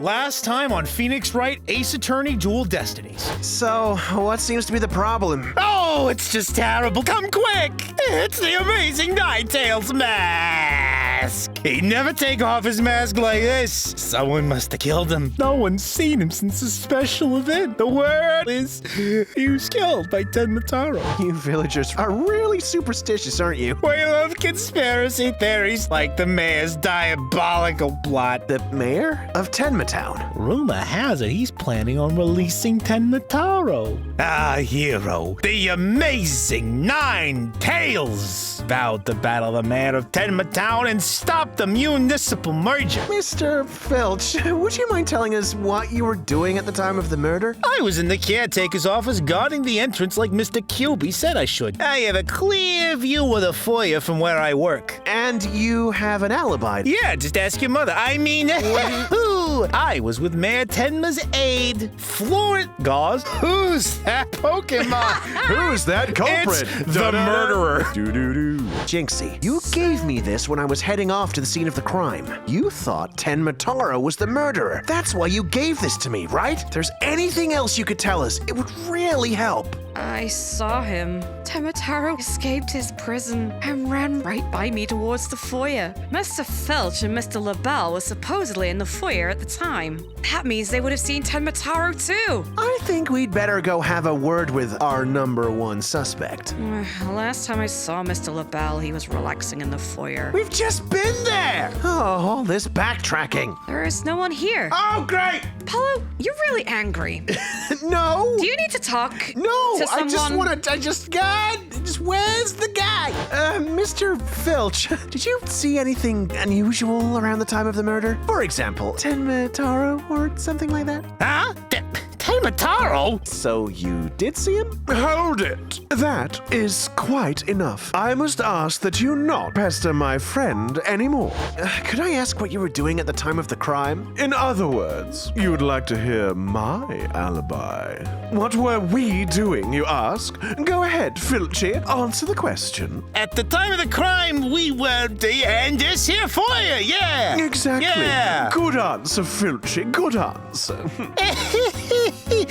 Last time on Phoenix Wright, Ace Attorney Dual Destinies. So, what seems to be the problem? Oh, it's just terrible. Come quick! It's the amazing Ninetales mask! He'd never take off his mask like this. Someone must have killed him. No one's seen him since the special event. The word is he was killed by Tenma Town. You villagers are really superstitious, aren't you? We love conspiracy theories like the mayor's diabolical plot. The mayor of Tenma Town. Rumor has it he's planning on releasing Tenma Town. Our hero, the amazing Ninetales, vowed to battle the Mayor of Tenma Town and stop the municipal merger. Mr. Filch, would you mind telling us what you were doing at the time of the murder? I was in the caretaker's office guarding the entrance like Mr. Cubey said I should. I have a clear view of the foyer from where I work. And you have an alibi? Yeah, just ask your mother. I mean, I was with Mayor Tenma's aide, Florent Gauze. Who's that Pokemon? Who's that culprit? It's the murderer. Jinxie, you gave me this when I was heading off to the scene of the crime. You thought Tenma Town was the murderer. That's why you gave this to me, right? If there's anything else you could tell us, it would really help. I saw him. Tenma Town escaped his prison and ran right by me towards the foyer. Mr. Filch and Mr. LaBelle were supposedly in the foyer at the time. That means they would have seen Tenma Town too. I think we'd better go have a word with our number one suspect. Last time I saw Mr. LaBelle, he was relaxing in the foyer. We've just been there! Oh, all this backtracking. There is no one here. Oh, great! Apollo, you're really angry. No! Do you need to talk? No! To I someone? Where's the guy? Mr. Filch, did you see anything unusual around the time of the murder? For example, Tenma Town or something like that? Huh? Tenma Town? So you did see him? Hold it. That is quite enough. I must ask that you not pester my friend anymore. Could I ask what you were doing at the time of the crime? In other words, you would like to hear my alibi. What were we doing, you ask? Go ahead, Filchy, answer the question. At the time of the crime, we were in this here foyer, yeah. Exactly. Yeah. Good answer, Filchy, good answer.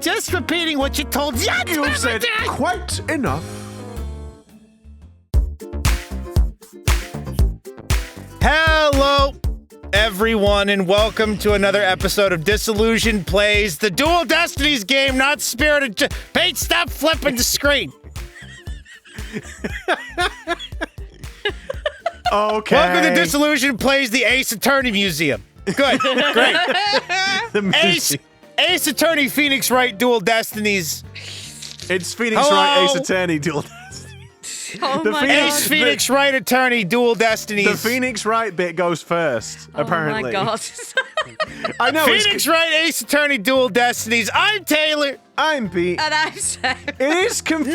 Just repeating what you told You've said quite enough. Hello, everyone, and welcome to another episode of Disillusion Plays the Dual Destinies game, not Spirited. Pete, stop flipping the screen. Okay. Welcome to Disillusion Plays the Ace Attorney Museum. Good, great. Ace Attorney Phoenix Wright Dual Destinies. It's Phoenix Hello? Wright Ace Attorney Dual Destinies. Oh The my Phoenix- Ace Phoenix Wright Attorney Dual Destinies. The Phoenix Wright bit goes first, apparently. Oh my god. I know. Phoenix Wright Ace Attorney Dual Destinies. I'm Taylor. I'm Pete. And I'm Sam. It is confusing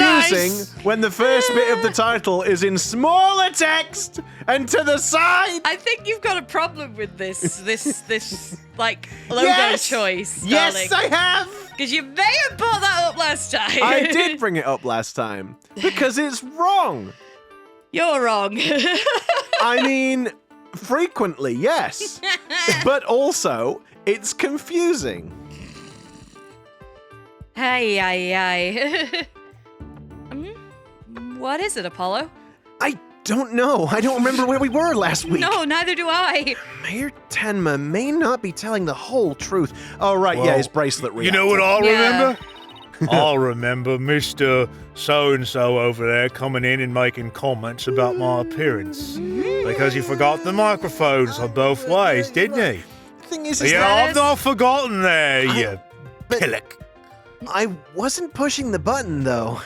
Nice. when the first bit of the title is in smaller text and to the side. I think you've got a problem with this like logo Yes. choice, Yes, darling. I have. Because you may have brought that up last time. I did bring it up last time because it's wrong. You're wrong. I mean, frequently, yes. But also, it's confusing. Hey. What is it, Apollo? I don't know. I don't remember where we were last week. No, neither do I. Mayor Tenma may not be telling the whole truth. Oh, right, yeah, Well, his bracelet reacted. You know what I'll Yeah. remember? I'll remember Mr. So-and-so over there coming in and making comments about my appearance. Because he forgot the microphones on both ways, didn't he? The thing is Yeah, that I've not forgotten there, you but- pillock. I wasn't pushing the button, though.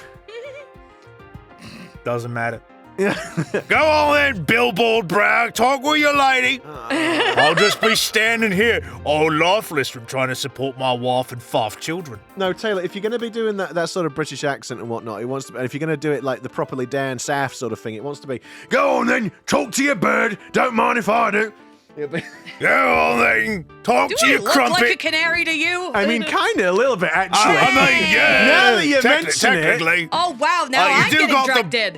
Doesn't matter. Go on then, billboard brag. Talk with your lady. I'll just be standing here, all lifeless from trying to support my wife and 5 children. No, Taylor, if you're going to be doing that sort of British accent and whatnot, it wants to. And if you're going to do it like the properly down south sort of thing, it wants to be. Go on then, talk to your bird. Don't mind if I do. Yeah, then talk Do to I your look crumpet. like a canary to you? I mean, kind of, a little bit, actually. I mean, yeah. Now that you mention it. technically. Oh, wow, now you I'm do getting got the- dragged in.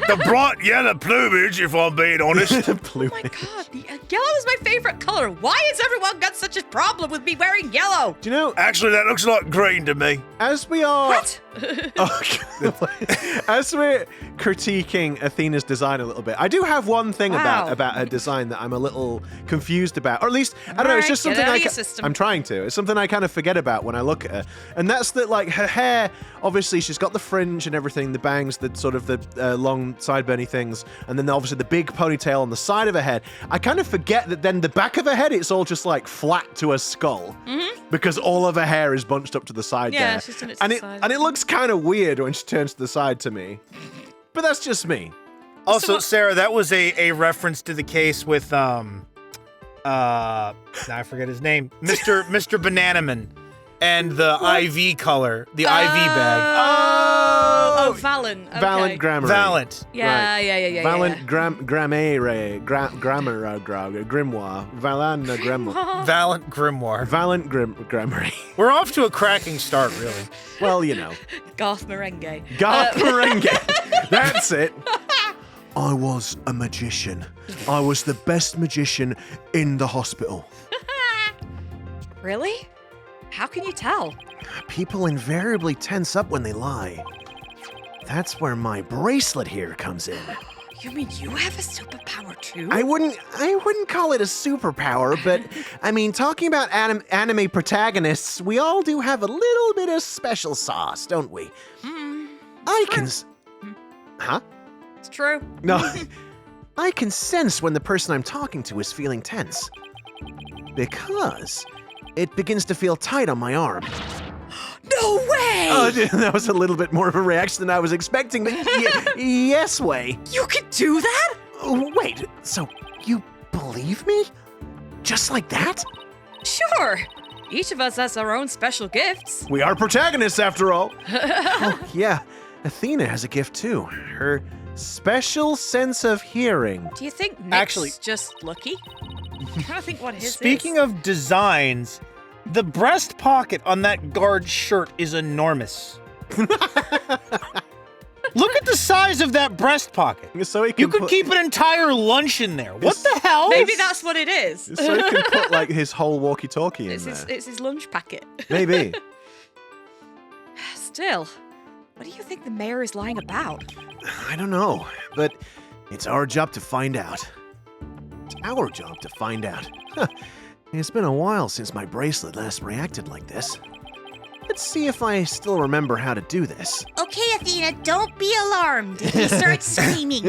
The bright yellow plumage, if I'm being honest. Oh my god, yellow is my favorite color. Why has everyone got such a problem with me wearing yellow? Do you know, Actually, that looks like green to me. as we are... What? As we're critiquing Athena's design a little bit, I do have one thing Wow. about her design that I'm a little confused about, or at least I don't know. It's just Right, get something it out of your system. I'm trying to. It's something I kind of forget about when I look at her, and that's that like her hair. Obviously, she's got the fringe and everything, the bangs, the sort of the long sideburny things, and then obviously the big ponytail on the side of her head. I kind of forget that then the back of her head, it's all just like flat to her skull because all of her hair is bunched up to the side Yeah, there. she's done it to and the it side. and it looks kind of weird when she turns to the side to me. But that's just me. Also, Sarah, that was a reference to the case with now I forget his name, Mr. Bananaman, and the IV color, the IV bag. Oh, Valen. Okay. Valent grammar. Valent. Yeah, Right. yeah. Valent grammare, grammar, grimoire, Valan grimoire, Valent Grimoire. Valent grammar. We're off to a cracking start, really. Well, you know, Garth Merengue. Garth Merengue. That's it. I was a magician. I was the best magician in the hospital. Really? How can you tell? People invariably tense up when they lie. That's where my bracelet here comes in. You mean you have a superpower too? I wouldn't call it a superpower, but I mean, talking about anime protagonists, we all do have a little bit of special sauce, don't we? I can. Huh? It's true. No. I can sense when the person I'm talking to is feeling tense. Because it begins to feel tight on my arm. No way! Oh, that was a little bit more of a reaction than I was expecting, but yes, way. You can do that? Oh, wait, so you believe me? Just like that? Sure. Each of us has our own special gifts. We are protagonists, after all. Oh, yeah. Athena has a gift, too. Her special sense of hearing. Do you think Nick's Actually- just lucky? I'm trying to think what his Speaking is. of designs, the breast pocket on that guard's shirt is enormous. Look at the size of that breast pocket. So he You can could put, keep an entire lunch in there. What the hell? Maybe that's what it is. So he can put, like, his whole walkie-talkie in It's there. it's his lunch packet. Maybe. Still, what do you think the mayor is lying about? I don't know, but it's our job to find out. It's our job to find out. Huh. It's been a while since my bracelet last reacted like this. Let's see if I still remember how to do this. Okay, Athena, don't be alarmed if you start screaming.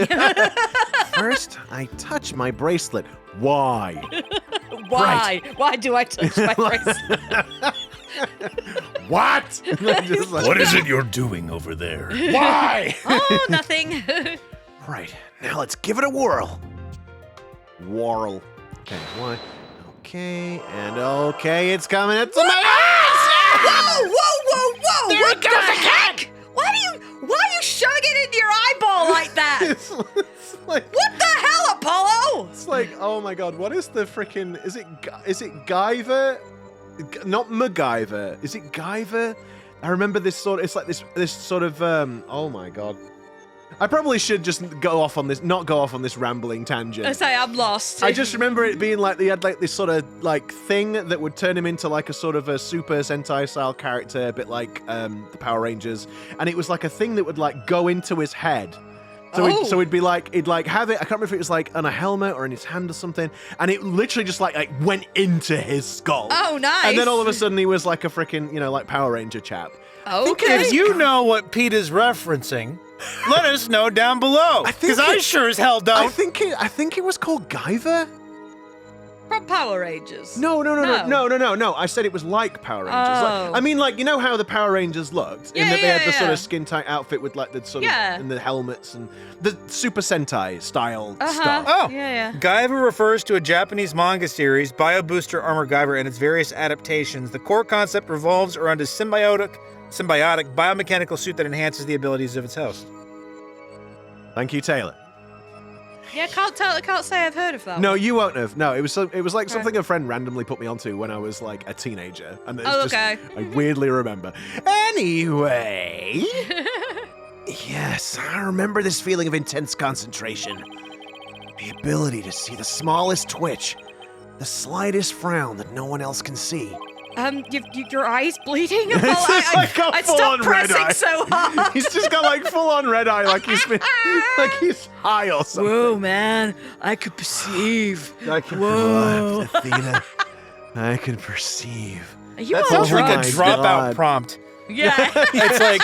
First, I touch my bracelet. Why? Why? Why do I touch my bracelet? What? Just like, What is it you're doing over there? why? Oh, nothing. Right, now let's give it a whirl. Whirl. Okay, one. Okay, and okay, it's coming. It's my Whoa! What the heck? Why are you shoving it into your eyeball like that? it's like, What the hell, Apollo? it's like, oh my god, what is the frickin', is it Guyver? Not MacGyver. Is it Guyver? I remember this sort of, it's like this sort of, oh my god. I probably should just not go off on this rambling tangent. I say I'm lost. I just remember it being like, they had like this sort of like thing that would turn him into like a sort of a Super Sentai style character, a bit like the Power Rangers. And it was like a thing that would like go into his head. So, it'd be like, it'd like have it, I can't remember if it was like on a helmet or in his hand or something. And it literally just like went into his skull. Oh, nice. And then all of a sudden he was like a freaking, like Power Ranger chap. Okay. If you know what Pete is referencing, let us know down below. Because I sure as hell I don't. think it was called Guyver. From Power Rangers. No. I said it was like Power Rangers. Oh. Like, I mean, like, you know how the Power Rangers looked? In Yeah, that they had the yeah, sort yeah. of skin tight outfit with like the sort Yeah. of, and the helmets and the Super Sentai style Uh-huh. stuff. Oh, Yeah. Guyver refers to a Japanese manga series, Bio Booster Armor Guyver, and its various adaptations. The core concept revolves around a symbiotic biomechanical suit that enhances the abilities of its host. Thank you, Taylor. Yeah, I can't say I've heard of that. No, you won't have. No, it was like something a friend randomly put me onto when I was like a teenager, and it's just, okay. I weirdly remember. Anyway, yes, I remember this feeling of intense concentration, the ability to see the smallest twitch, the slightest frown that no one else can see. Your eyes bleeding? I stopped pressing so hard. He's just got like full-on red eye, like he's high or something. Whoa, man! I could perceive. Whoa, Athena, I can perceive. Are you That on sounds like a drugs? dropout prompt. Yeah. It's like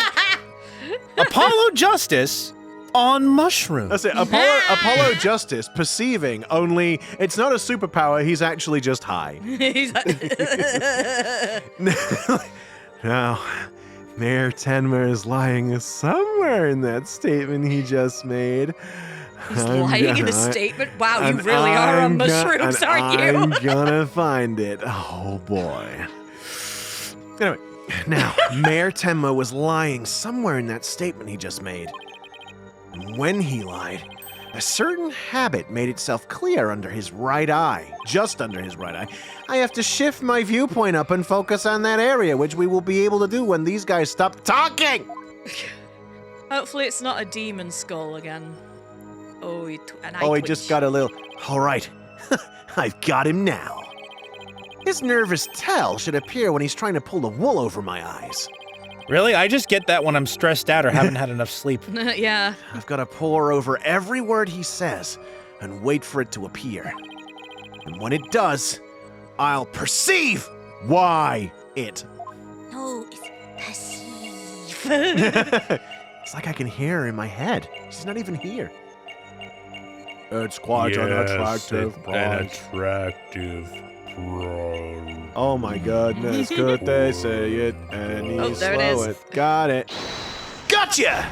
Apollo Justice on mushrooms. That's it. Apollo Justice perceiving, only it's not a superpower, he's actually just high. He's like, Now, Mayor Tenma is lying somewhere in that statement he just made. he's lying in a statement. Wow, you really are on mushrooms, aren't you? I'm gonna find it. Oh boy. Anyway, now, Mayor Tenma was lying somewhere in that statement he just made. And when he lied, a certain habit made itself clear under his right eye. Just under his right eye. I have to shift my viewpoint up and focus on that area, which we will be able to do when these guys stop talking! Hopefully it's not a demon skull again. Oh, he just got a little... All right, I've got him now. His nervous tell should appear when he's trying to pull the wool over my eyes. Really? I just get that when I'm stressed out or haven't had enough sleep. Yeah. I've got to pore over every word he says and wait for it to appear. And when it does, I'll perceive why it. No, it's perceive. It's like I can hear her in my head. She's not even here. It's quite an attractive prize. Oh my goodness, could they say it any Oh, there it slower? is. Got it. Gotcha!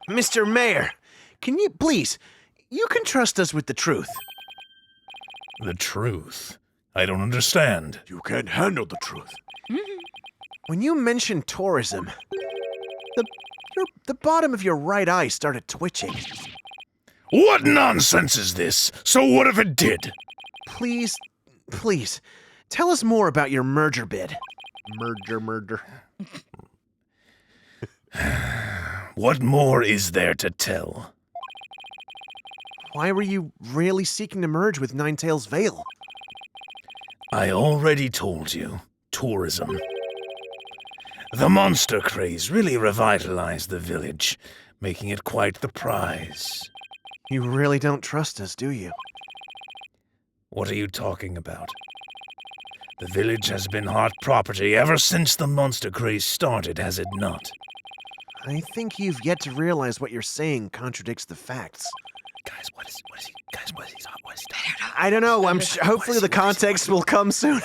Mr. Mayor, can you please, you can trust us with the truth. The truth? I don't understand. You can't handle the truth. When you mentioned tourism, the bottom of your right eye started twitching. What nonsense is this? So what if it did? Please, tell us more about your merger bid. Merger. What more is there to tell? Why were you really seeking to merge with Ninetails Vale? I already told you. Tourism. The monster craze really revitalized the village, making it quite the prize. You really don't trust us, do you? What are you talking about? The village has been hot property ever since the monster craze started, has it not? I think you've yet to realize what you're saying contradicts the facts. Guys, what is he? I don't know. Hopefully the context will come soon.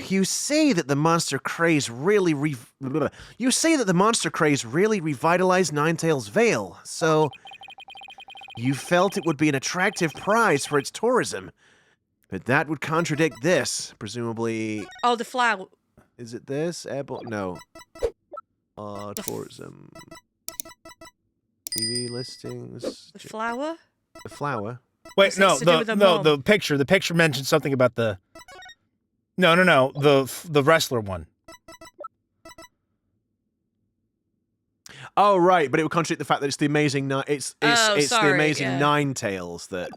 You say that the monster craze really revitalized Ninetails Vale, so you felt it would be an attractive prize for its tourism. But that would contradict this, presumably. Oh, the flower. Is it this? No. Tourism. TV listings. The flower? The flower. Wait, no, to do with the mom? the picture. The picture mentioned something about the. No, the wrestler one. Oh right, but it would contradict the fact that it's the amazing it's the amazing yeah. Ninetails that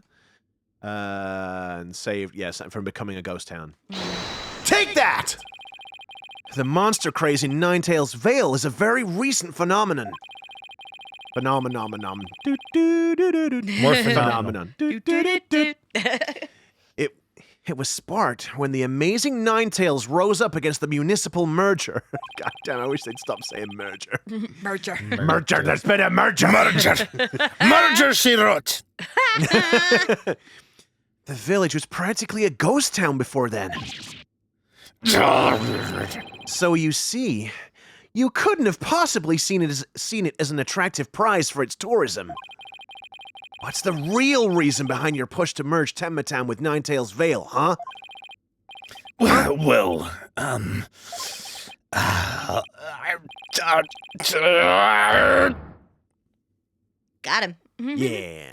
and saved from becoming a ghost town. Take that! The monster craze in Ninetails Vale is a very recent phenomenon. Phenomenon. More phenomenon. It was sparked when the amazing Ninetails rose up against the municipal merger. God damn, I wish they'd stop saying merger. Merger. Merger, there's been a merger. Merger, she wrote. The village was practically a ghost town before then. So you see, you couldn't have possibly seen it as an attractive prize for its tourism. What's the real reason behind your push to merge Tenma Town with Ninetails Vale, huh? Well, Got him. Yeah.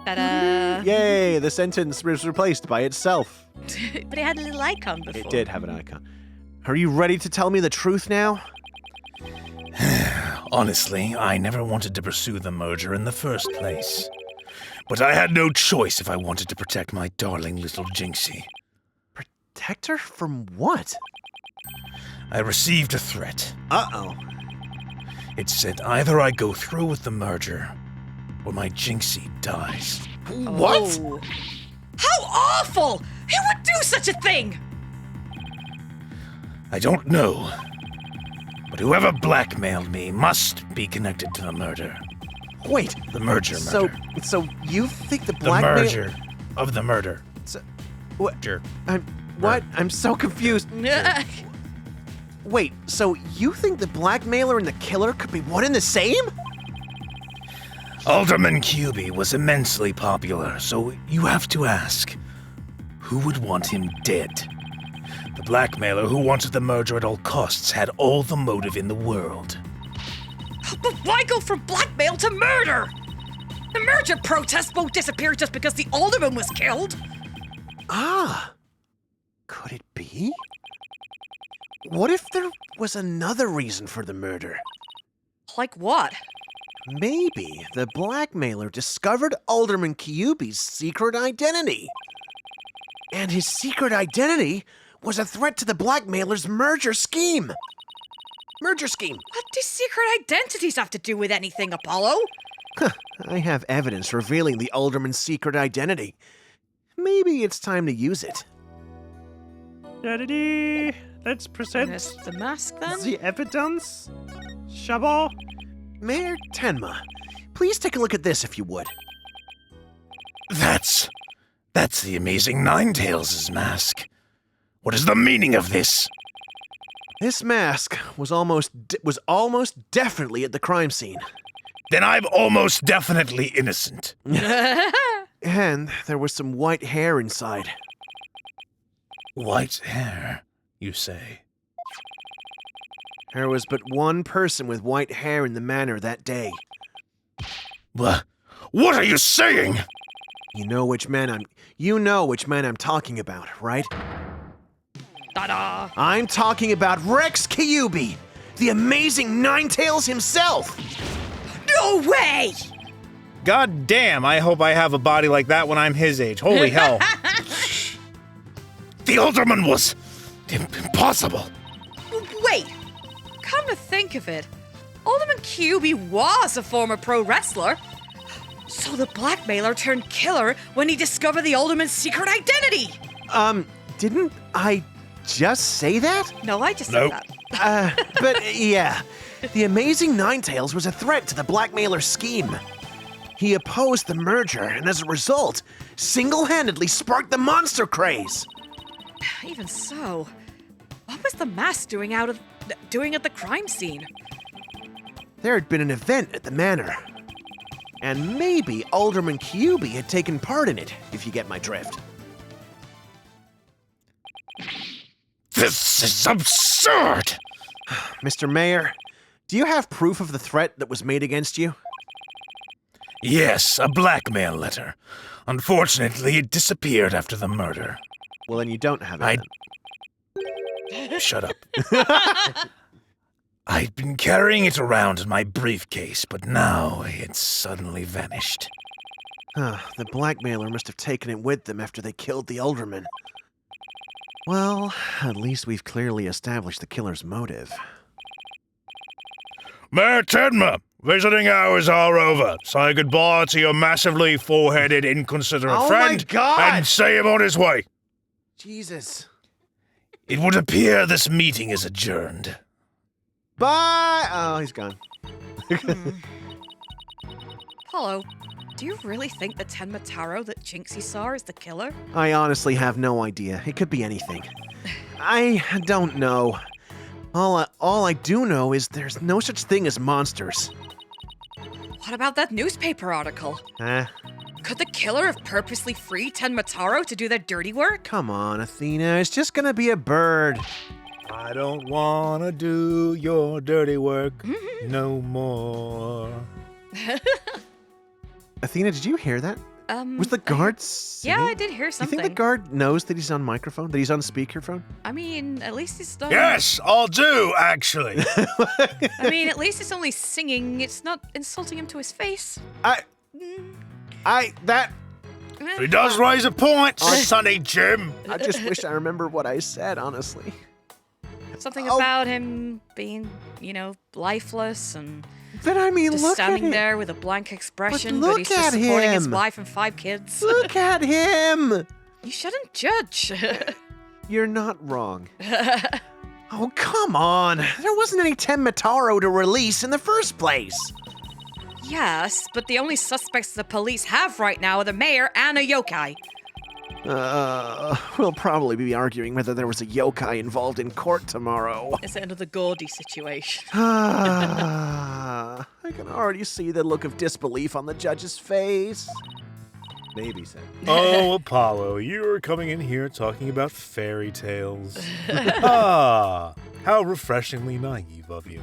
Ta-da. Yay, the sentence was replaced by itself. But it had a little icon before. It did have an icon. Are you ready to tell me the truth now? Honestly, I never wanted to pursue the merger in the first place. But I had no choice if I wanted to protect my darling little Jinxie. Protect her from what? I received a threat. Uh-oh. It said either I go through with the merger, or my Jinxie dies. What? Oh. How awful! Who would do such a thing? I don't know. But whoever blackmailed me must be connected to the murder. Wait. The merger murder. So you think the The blackmail... merger of the murder. What? Sure. What? I'm so confused. Wait, so you think the blackmailer and the killer could be one and the same? Alderman QB was immensely popular, so you have to ask, who would want him dead? The blackmailer who wanted the merger at all costs had all the motive in the world. But why go from blackmail to murder? The merger protest won't disappear just because the alderman was killed. Ah. Could it be? What if there was another reason for the murder? Like what? Maybe the blackmailer discovered Alderman Kyubi's secret identity. And his secret identity was a threat to the blackmailer's merger scheme. Merger scheme. What do secret identities have to do with anything, Apollo? I have evidence revealing the Alderman's secret identity. Maybe it's time to use it. Da-da-dee. Let's present There's the mask then? the evidence. Shabo. Mayor Tenma, please take a look at this if you would. That's the amazing Ninetails' mask. What is the meaning of this? This mask was almost definitely at the crime scene. Then I'm almost definitely innocent. And there was some white hair inside. White hair, you say? There was but one person with white hair in the manor that day. What are you saying? You know which man I'm talking about, right? Ta-da! I'm talking about Rex Kyubi, the amazing Ninetails himself. No way! God damn, I hope I have a body like that when I'm his age. Holy hell. The alderman was impossible. Wait! Come to think of it, Alderman QB was a former pro wrestler. So the blackmailer turned killer when he discovered the alderman's secret identity. Didn't I just say that? No, I just Nope. said that. But yeah, the amazing Ninetails was a threat to the blackmailer's scheme. He opposed the merger and as a result, single-handedly sparked the monster craze. Even so, what was the mask doing at the crime scene? There had been an event at the manor. And maybe Alderman Kyubi had taken part in it, if you get my drift. This is absurd! Mr. Mayor, do you have proof of the threat that was made against you? Yes, a blackmail letter. Unfortunately, it disappeared after the murder. Well, then you don't have it. I- then. Shut up. I'd been carrying it around in my briefcase, but now it's suddenly vanished. The blackmailer must have taken it with them after they killed the alderman. Well, at least we've clearly established the killer's motive. Mayor Tenma, visiting hours are over. Say goodbye to your massively four-headed, inconsiderate Oh my friend God! and say him on his way. Jesus. It would appear this meeting is adjourned. Bye! Oh, he's gone. Apollo, do you really think the Tenma Town that Jinxie saw is the killer? I honestly have no idea. It could be anything. I don't know. All I do know is there's no such thing as monsters. What about that newspaper article? Could the killer have purposely freed Tenma Town to do their dirty work? Come on, Athena. It's just gonna be a bird. I don't want to do your dirty work no more. Athena, did you hear that? Was the guard singing? Yeah, I did hear You something. think the guard knows that he's on microphone? That he's on speakerphone? I mean, at least it's not. Yes, I'll do, actually. I mean, at least it's only singing. It's not insulting him to his face. That... He does raise a point, Sonny Jim. I just wish I remember what I said, honestly. Something about him being, lifeless and But I mean, just look standing at there with a blank expression, look but he's just at supporting his him. wife and 5 kids. Look at him! You shouldn't judge. You're not wrong. Oh, come on. There wasn't any Tenma Town to release in the first place. Yes, but the only suspects the police have right now are the mayor and a yokai. We'll probably be arguing whether there was a yokai involved in court tomorrow. It's another Gordy situation. I can already see the look of disbelief on the judge's face. Maybe so. Oh, Apollo, you were coming in here talking about fairy tales. Ah, how refreshingly naive of you.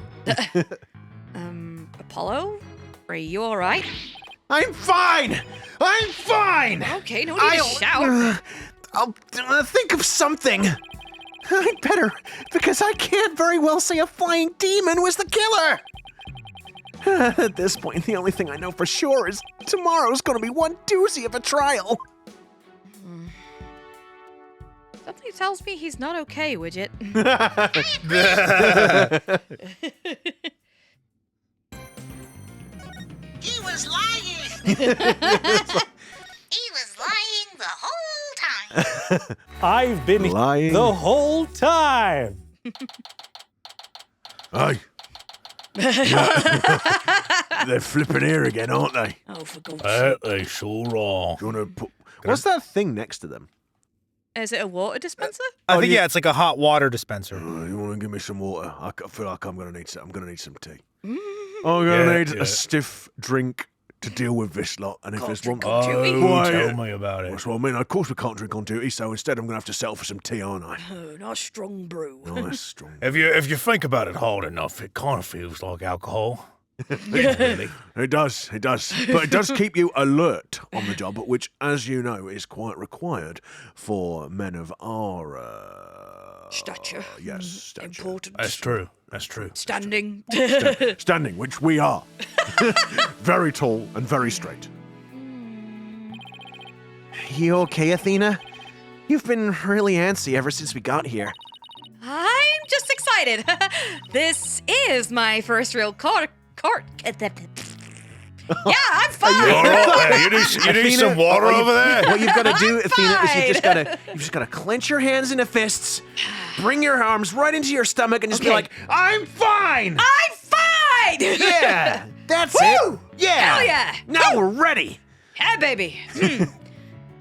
Apollo? Are you alright? I'm fine! I'm fine! Okay, no need to shout. I'll think of something. I'd better, because I can't very well say a flying demon was the killer. At this point, the only thing I know for sure is tomorrow's gonna be one doozy of a trial. Something tells me he's not okay, Widget. He was lying. He was lying the whole time. I've been Lying. the whole time. Hey. They're flipping here again, aren't they? Oh, for God's sake. They sure are. Do you wanna put... What's that thing next to them? Is it a water dispenser? I think, yeah, it's like a hot water dispenser. You want to give me some water? I feel like I'm gonna need some tea. I'm gonna need a stiff drink to deal with this lot. And if there's one, Tell me about it. that's what I mean. Of course, we can't drink on duty, so instead, I'm gonna have to settle for some tea, aren't I? Oh, not strong brew. Nice, strong. If you think about it hard enough, it kind of feels like alcohol. Really. It does, but it does keep you alert on the job, which, as you know, is quite required for men of our Stature. Yes, stature. Important. That's true. Standing. Standing, which we are. Very tall and very straight. You okay, Athena? You've been really antsy ever since we got here. I'm just excited. This is my first real court. Yeah, I'm fine. All right, you need some water over there. What you've got to do, Athena, is you fine. just gotta clench your hands into fists, bring your arms right into your stomach, and just be Okay. like, "I'm fine." I'm fine. Yeah, that's Woo! it. Yeah. Hell yeah. Now we're ready. Hey, baby.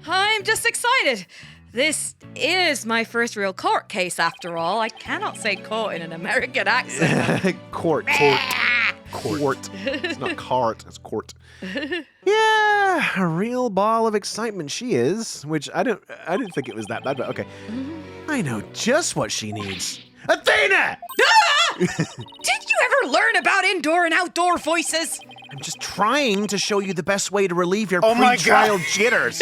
I'm just excited. This is my first real court case, after all. I cannot say court in an American accent. Court. It's not cart, it's court. Yeah, a real ball of excitement she is, which I didn't think it was that bad, but okay. I know just what she needs. Athena! Did you ever learn about indoor and outdoor voices? I'm just trying to show you the best way to relieve your Oh my pre-trial God. jitters.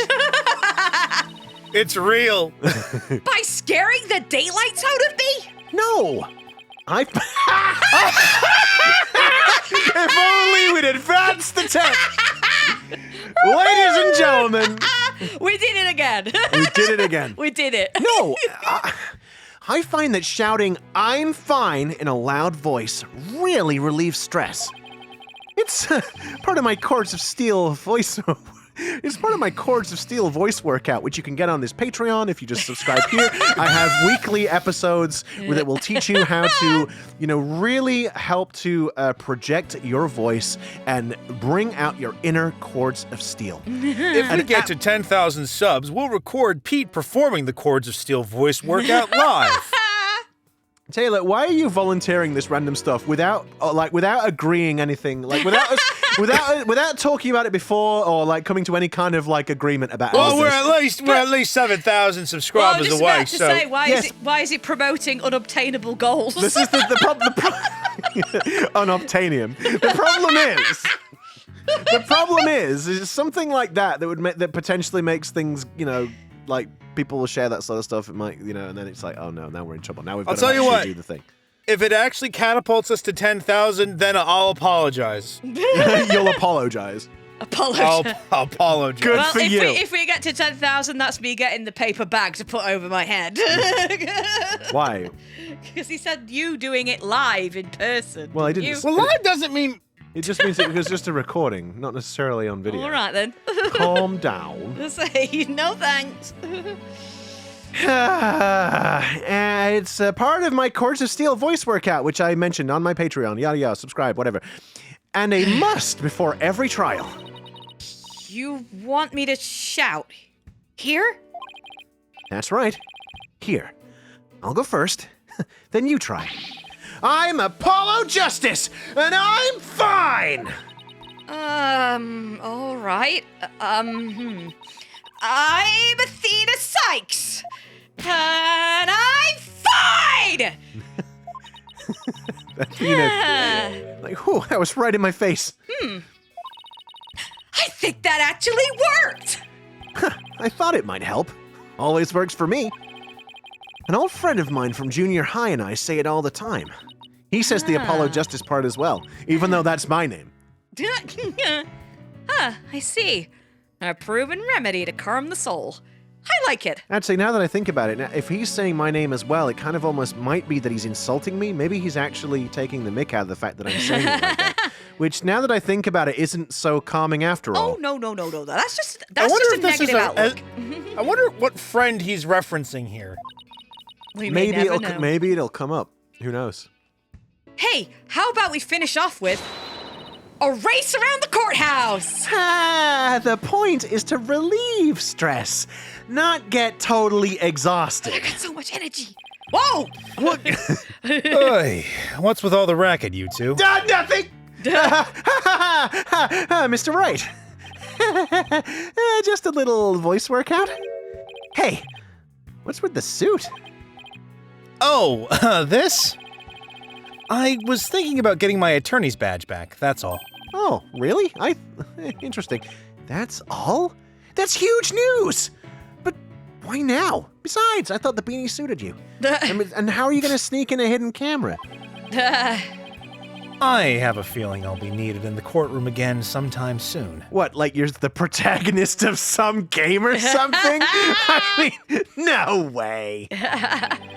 It's real. By scaring the daylights out of me? No. If only we'd advanced the tech. Ladies and gentlemen, We did it again. we did it again. We did it. No, I find that shouting "I'm fine" in a loud voice really relieves stress. It's part of my Chords of Steel voice. It's part of my Chords of Steel voice workout, which you can get on this Patreon if you just subscribe here. I have weekly episodes that will teach you how to, really help to project your voice and bring out your inner Chords of Steel. If we get to 10,000 subs, we'll record Pete performing the Chords of Steel voice workout live. Taylor, why are you volunteering this random stuff without agreeing anything, like without talking about it before or like coming to any kind of like agreement about? Well, we're at least 7,000 subscribers well, away. About to say, why is it promoting unobtainable goals? This is the problem. Unobtainium. The problem is something like that that potentially makes things, like people will share that sort of stuff. It might, and then it's like, oh no, now we're in trouble. Now we've got to actually do the thing. If it actually catapults us to 10,000, then I'll apologize. You'll apologize. Apologize. I'll apologize. Good for you. If we get to 10,000, that's me getting the paper bag to put over my head. Why? Because he said you doing it live in person. Well, I didn't. Well, live doesn't mean... It just means it was just a recording, not necessarily on video. All right, then. Calm down. Say, no thanks. It's a part of my Courts of Steel voice workout, which I mentioned on my Patreon. Yada yada, subscribe, whatever. And a must before every trial. You want me to shout? Here? That's right. Here. I'll go first. Then you try. I'm Apollo Justice, and I'm fine! All right. I'm Athena Sykes, and I'm fine! Athena, whew, that was right in my face. I think that actually worked! I thought it might help. Always works for me. An old friend of mine from junior high and I say it all the time. He says the Apollo Justice part as well, even though that's my name. I see. A proven remedy to calm the soul. I like it. Actually, now that I think about it, if he's saying my name as well, it kind of almost might be that he's insulting me. Maybe he's actually taking the mick out of the fact that I'm saying it like that. Which, now that I think about it, isn't so calming after all. Oh, no. That's just a negative outlook. I wonder what friend he's referencing here. Maybe it'll come up. Who knows? Hey, how about we finish off with a race around the courthouse? The point is to relieve stress, not get totally exhausted. I got so much energy. Whoa! What? Hey, what's with all the racket, you two? Nothing! Mr. Wright. Just a little voice workout. Hey, what's with the suit? Oh, this? I was thinking about getting my attorney's badge back, that's all. Oh, really? Interesting. That's all? That's huge news! But why now? Besides, I thought the beanie suited you. And how are you going to sneak in a hidden camera? I have a feeling I'll be needed in the courtroom again sometime soon. What, like you're the protagonist of some game or something? I mean, no way.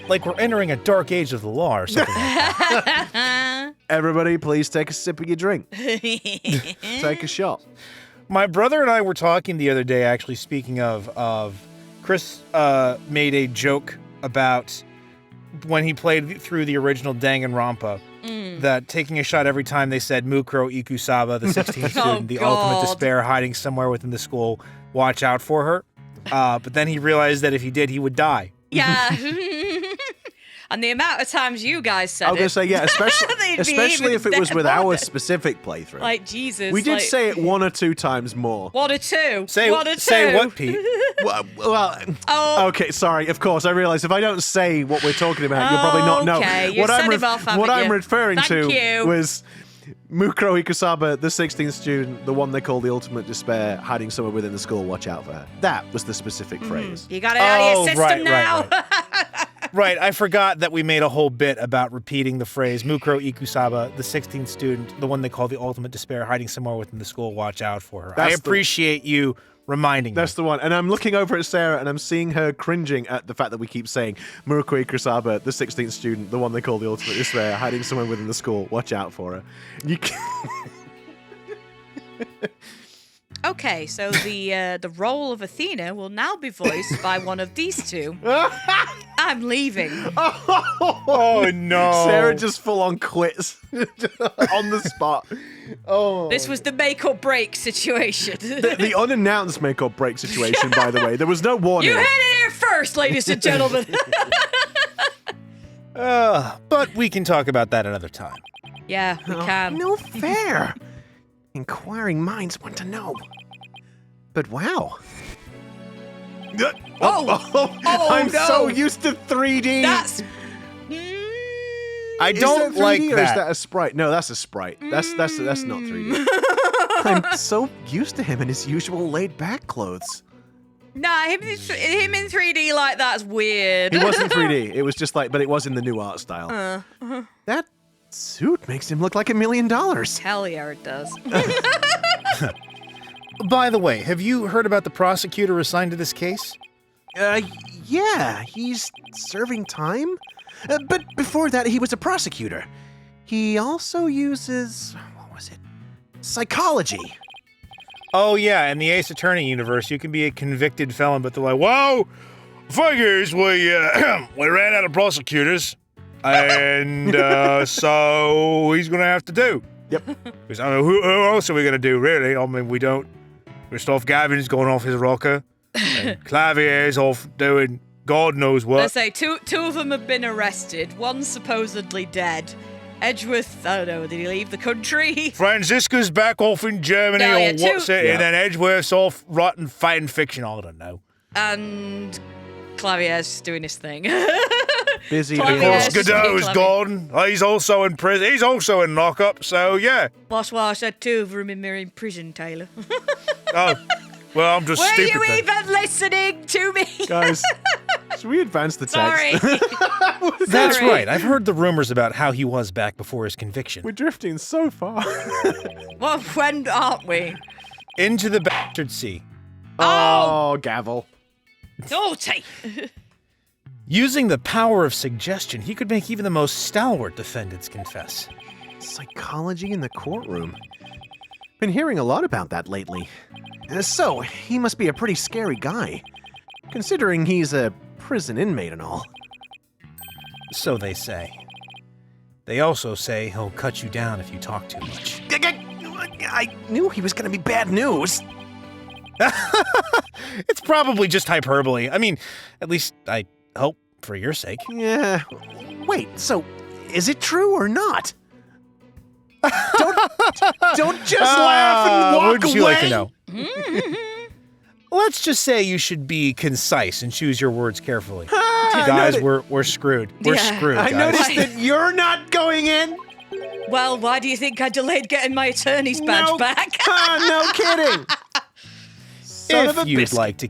Like we're entering a dark age of the law or something like that. Everybody, please take a sip of your drink. Take a shot. My brother and I were talking the other day, actually, speaking of Chris made a joke about when he played through the original Danganronpa, that taking a shot every time they said Mukuro Ikusaba, the 16th student, the ultimate despair hiding somewhere within the school, watch out for her. But then he realized that if he did, he would die. Yeah. And the amount of times you guys said I was going to say, yeah, especially if it was with our dead. specific playthrough. Like, Jesus. We did say it one or two times more. One or two. Say what, Pete? Well, okay, sorry. Of course, I realize if I don't say what we're talking about, you'll probably not know. Okay, you're what I'm referring Thank to you. was Mukuro Ikusaba, the 16th student, the one they call the ultimate despair, hiding somewhere within the school. Watch out for her. That was the specific phrase. You got it out of your system now. Right, I forgot that we made a whole bit about repeating the phrase Mukuro Ikusaba, the 16th student, the one they call the ultimate despair, hiding somewhere within the school. Watch out for her. I appreciate you reminding me. That's the one. And I'm looking over at Sarah and I'm seeing her cringing at the fact that we keep saying Mukuro Ikusaba, the 16th student, the one they call the ultimate despair, hiding somewhere within the school. Watch out for her. You can... Okay, so the role of Athena will now be voiced by one of these two. I'm leaving. Oh no! Sarah just full on quits on the spot. Oh, This was the make or break situation. the unannounced make or break situation. By the way, there was no warning. You heard it here first, ladies and gentlemen. But we can talk about that another time. Yeah, we can. No fair. Inquiring minds want to know. But wow. I'm no. so used to 3D. That's. I Is don't that 3D like or that. is that a sprite? No, that's a sprite. That's not 3D. I'm so used to him in his usual laid-back clothes. Nah, him in 3D like that's weird. It wasn't 3D. It was just like, but it was in the new art style. That suit makes him look like $1 million. Hell yeah, it does. By the way, have you heard about the prosecutor assigned to this case? Yeah, he's serving time. But before that, he was a prosecutor. He also uses, what was it? Psychology. Oh yeah, in the Ace Attorney universe, you can be a convicted felon, but they're like, "Whoa, figures we ran out of prosecutors, and so he's gonna have to do." Yep. Because I mean, who else are we gonna do, really? I mean, we don't. Christoph Gavin's going off his rocker, and Clavier's off doing God knows what. Let's say two of them have been arrested. One's supposedly dead. Edgeworth, I don't know, did he leave the country? Franziska's back off in Germany, No, yeah, or what's it? Yeah. And then Edgeworth's off writing fan fiction. I don't know. And Clavier's doing his thing. Busy. Clavier. Of doing- course, Yeah, just Godot's be gone. He's also in prison. He's also in lockup. So yeah. Wash, had two of them in prison, Taylor. Oh, well, I'm just Were stupid. you then. even listening to me? Guys, should we advance the text? Sorry. That's Sorry. right. I've heard the rumors about how he was back before his conviction. We're drifting so far. Well, when aren't we? Into the bastard sea. Oh, gavel. Naughty. Using the power of suggestion, he could make even the most stalwart defendants confess. Psychology in the courtroom. Been hearing a lot about that lately. So, he must be a pretty scary guy, considering he's a prison inmate and all. So they say. They also say he'll cut you down if you talk too much. I knew he was going to be bad news. It's probably just hyperbole. I mean, at least I hope for your sake. Yeah. Wait, so is it true or not? Don't just laugh and walk Wouldn't away. you like to know? Let's just say you should be concise and choose your words carefully. Guys, we're screwed. We're Yeah. screwed, I guys. noticed that you're not going in. Well, why do you think I delayed getting my attorney's badge No. back? No kidding. Son of If a you'd biscuit. like to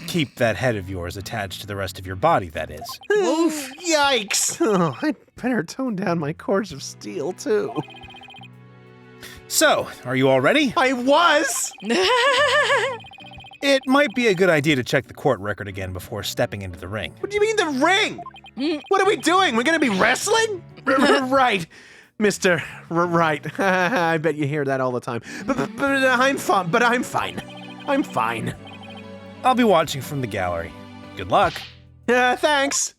keep that head of yours attached to the rest of your body, that is. Oof. Yikes. Oh, I'd better tone down my cords of steel, too. So, are you all ready? I was. It might be a good idea to check the court record again before stepping into the ring. What do you mean the ring? What are we doing? We're going to be wrestling? Right. Mr. Wright. I bet you hear that all the time. But I'm fine. But I'm fine. I'm fine. I'll be watching from the gallery. Good luck. Thanks.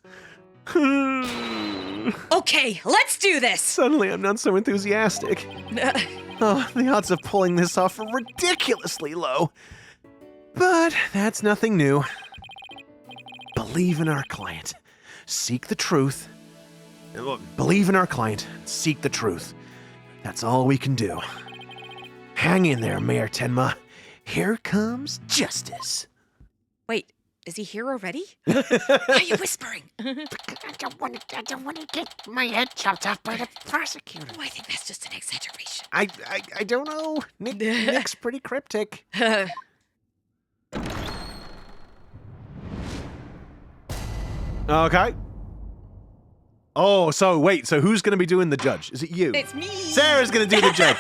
Okay, let's do this. Suddenly, I'm not so enthusiastic. Oh, the odds of pulling this off are ridiculously low. But that's nothing new. Believe in our client. Seek the truth. Believe in our client. Seek the truth. That's all we can do. Hang in there, Mayor Tenma. Here comes justice. Wait, is he here already? Why are you whispering? I don't want to get my head chopped off by the prosecutor. Oh, I think that's just an exaggeration. I don't know. Nick's pretty cryptic. Okay. Oh, so wait, so who's going to be doing the judge? Is it you? It's me. Sarah's going to do the judge.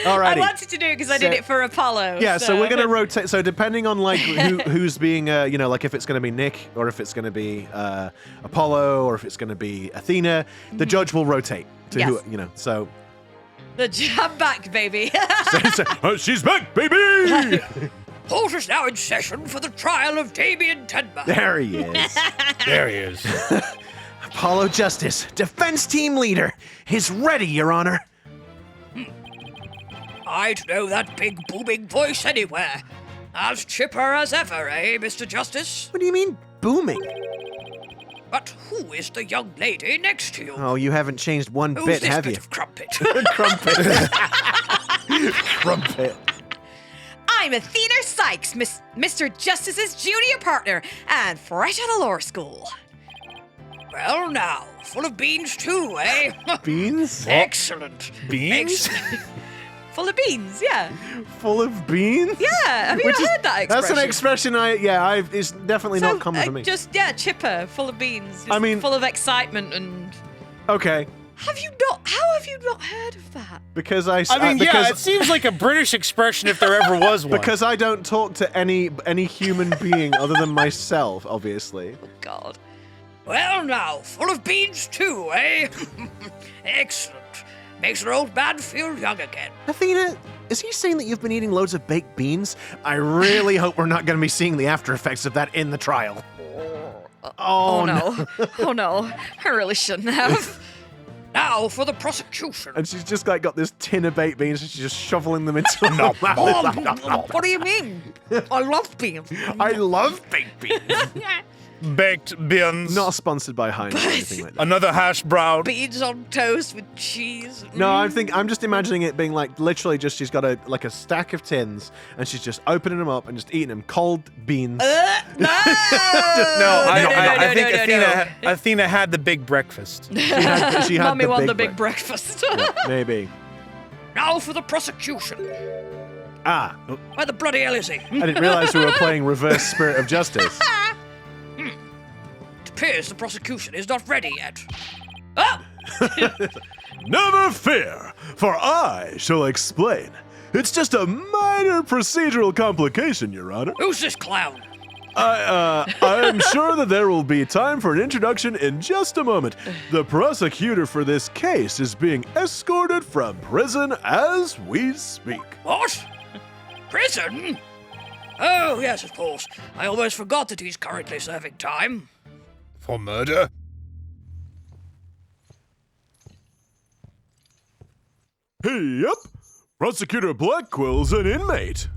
Alrighty. I wanted to do it because I did it for Apollo. Yeah, so we're going to rotate. So depending on like who's being, like if it's going to be Nick or if it's going to be Apollo or if it's going to be Athena, the judge will rotate to who, Yes. so. The jab back, baby. She's back, baby! Court is now in session for the trial of Damien Tenma. There he is. There he is. Apollo Justice, defense team leader, is ready, Your Honor. I'd know that big booming voice anywhere. As chipper as ever, eh, Mr. Justice? What do you mean, booming? But who is the young lady next to you? Oh, you haven't changed one Who's bit, this have bit you? of crumpet? Crumpet. Crumpet. I'm Athena Sykes, Mr. Justice's junior partner, and fresh out of law school. Well, now, full of beans too, eh? Beans? Excellent. Beans? Full of beans, yeah. Full of beans? Yeah, have you not heard that expression? That's an expression it's definitely not common for me. Chipper, full of beans. I mean- full of excitement and... Okay. How have you not heard of that? Because it seems like a British expression if there ever was one. Because I don't talk to any human being other than myself, obviously. Oh, God. Well, now, full of beans too, eh? Excellent. Makes an old man feel young again. Athena, is he saying that you've been eating loads of baked beans? I really hope we're not going to be seeing the after effects of that in the trial. Oh, no. Oh, no. I really shouldn't have. Now for the prosecution. And she's just got this tin of baked beans and she's just shoveling them into her mouth. What do you mean? I love beans. I love baked beans. Baked beans. Not sponsored by Heinz or anything like that. Another hash brown. Beans on toast with cheese. No, I'm just imagining it being like literally just she's got a stack of tins and she's just opening them up and just eating them cold beans. I think Athena had the big breakfast. She had Mommy won the big big breakfast. Maybe. Now for the prosecution. Ah, Where the bloody hell is he? I didn't realize we were playing reverse Spirit of Justice. It appears the prosecution is not ready yet. Ah! Never fear, for I shall explain. It's just a minor procedural complication, Your Honor. Who's this clown? I am sure that there will be time for an introduction in just a moment. The prosecutor for this case is being escorted from prison as we speak. What? Prison? Oh, yes, of course. I almost forgot that he's currently serving time. For murder? Yep. Prosecutor Blackquill's an inmate.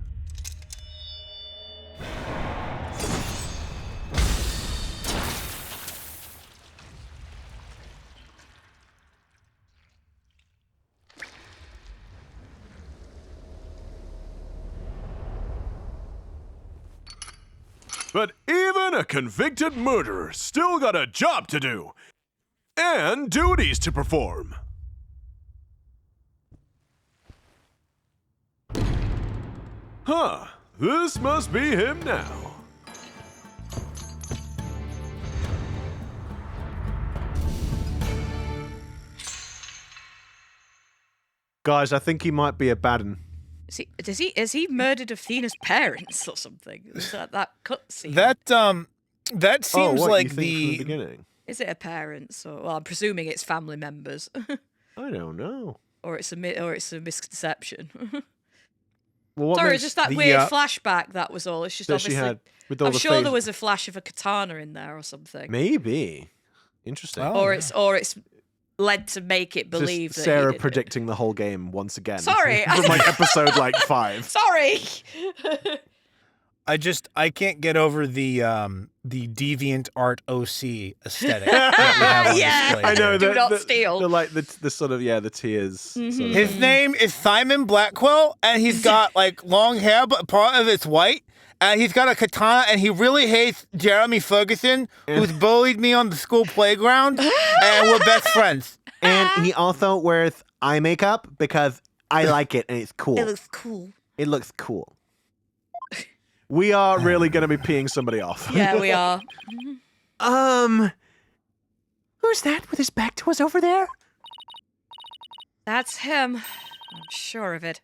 But even a convicted murderer still got a job to do. And duties to perform. Huh, this must be him now. Guys, I think he might be a bad un. Is he murdered Athena's parents or something? Is that cutscene? That seems what, like you think from the beginning. Is it a parents or well, I'm presuming it's family members. I don't know. or it's a misconception. Well, what Sorry, makes it's just that weird flashback, that was all. It's just that obviously she had with all I'm the sure there face- was a flash of a katana in there or something. Maybe. Interesting. Oh. Or it's led to make it Just believe that he Sarah did it. predicting the whole game once again. Sorry. From like episode 5. Sorry. I can't get over the deviant art OC aesthetic that we have on Yeah. display. I know Do the, not the, steal. the like the sort of the tears. Sort of His name is Simon Blackquill, and he's got like long hair, but part of it's white. And he's got a katana, and he really hates Jeremy Ferguson, who's bullied me on the school playground, and we're best friends. And he also wears eye makeup because I like it and it's cool. It looks cool. It looks cool. We are really going to be peeing somebody off. Yeah, we are. Who's that with his back to us over there? That's him. I'm sure of it.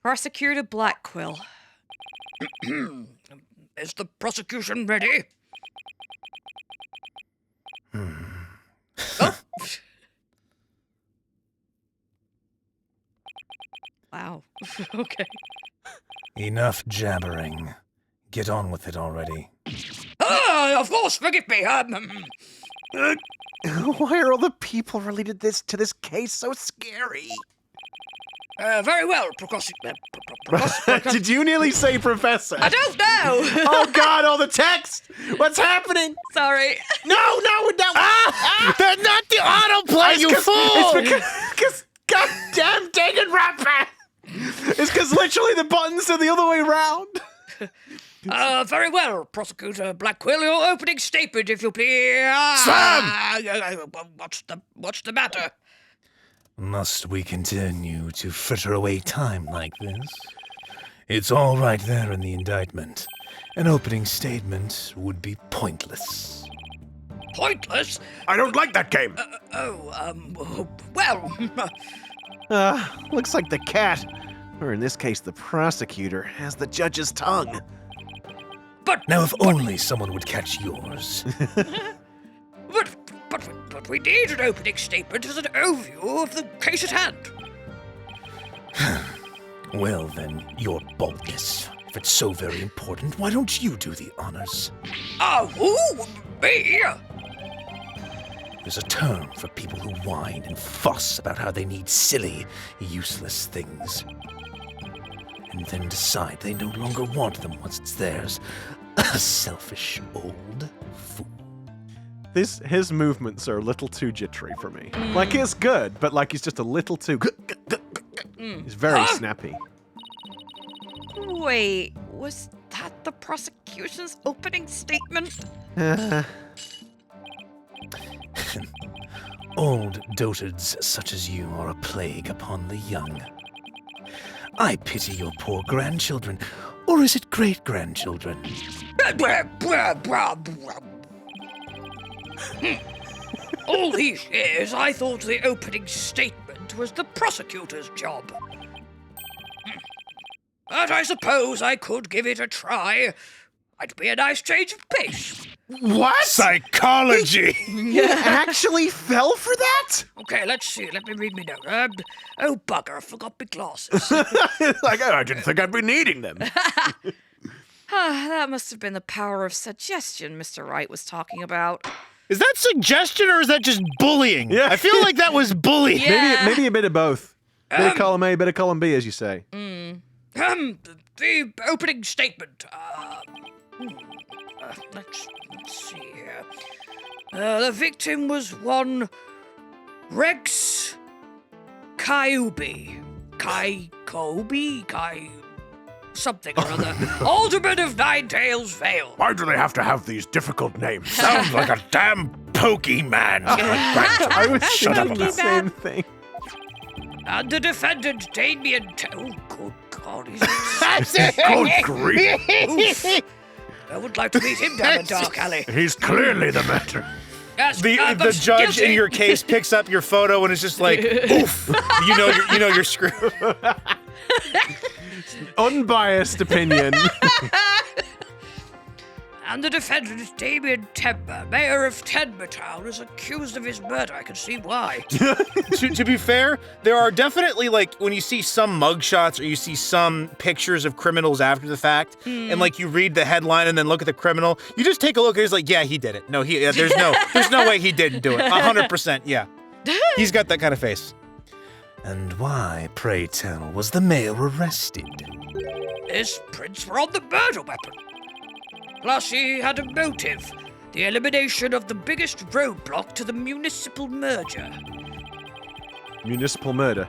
Prosecutor Blackquill. Is the prosecution ready? Oh. Wow. Okay. Enough jabbering. Get on with it already. Of course, forgive me. Why are all the people related to this case so scary? Very well, Prosecutor. Did you nearly say professor? I don't know. Oh God, all the text! What's happening? Sorry. No, That's not the autoplay, you fool! It's because goddamn dang it, rapper! It's because literally the buttons are the other way round. Very well, Prosecutor Blackquill, your opening statement, if you please. What's the matter? Must we continue to fritter away time like this? It's all right there in the indictment. An opening statement would be pointless. Pointless? I don't like that game. Well, Looks like the cat, or in this case the prosecutor, has the judge's tongue. Now if only someone would catch yours. But we need an opening statement as an overview of the case at hand. Well then, your boldness. If it's so very important, why don't you do the honors? Me? There's a term for people who whine and fuss about how they need silly, useless things. And then decide they no longer want them once it's theirs. A selfish old fool. His movements are a little too jittery for me. Like, it's good, but like he's just a little too... He's very snappy. Wait, was that the prosecution's opening statement? Old dotards such as you are a plague upon the young. I pity your poor grandchildren, or is it great-grandchildren? All these years, I thought the opening statement was the prosecutor's job. But I suppose I could give it a try. Might be a nice change of pace. What? Psychology! He actually fell for that? Okay, let's see. Let me read me note. Oh, bugger, I forgot my glasses. Like, I didn't think I'd be needing them. That must have been the power of suggestion Mr. Wright was talking about. Is that suggestion or is that just bullying? Yeah. I feel like that was bullying. Yeah. Maybe a bit of both. Bit of column A, bit of column B, as you say. The opening statement. Let's see here. The victim was one Rex Kyubi. Something or other. Alderman of Nine Tails Vale. Why do they have to have these difficult names? Sounds like a damn pokey-man. I was Shut up thinking the about same thing. And the defendant, Damien... Oh, good God, he's... Good grief. Oof. I would like to meet him down a dark alley. He's clearly the matter. Yes, The but judge guilty. in your case picks up your photo and is just like, oof. You know you're screwed. Unbiased opinion. And the defendant, Damien Tenma, Mayor of Tenma Town, is accused of his murder. I can see why. to be fair, there are definitely, like, when you see some mugshots or you see some pictures of criminals after the fact, and like you read the headline and then look at the criminal, you just take a look and it's like, yeah, he did it. No, there's no way he didn't do it. 100%, yeah. He's got that kind of face. And why, pray tell, was the mayor arrested? His prints were on the murder weapon. Plus, he had a motive. The elimination of the biggest roadblock to the municipal merger. Municipal murder.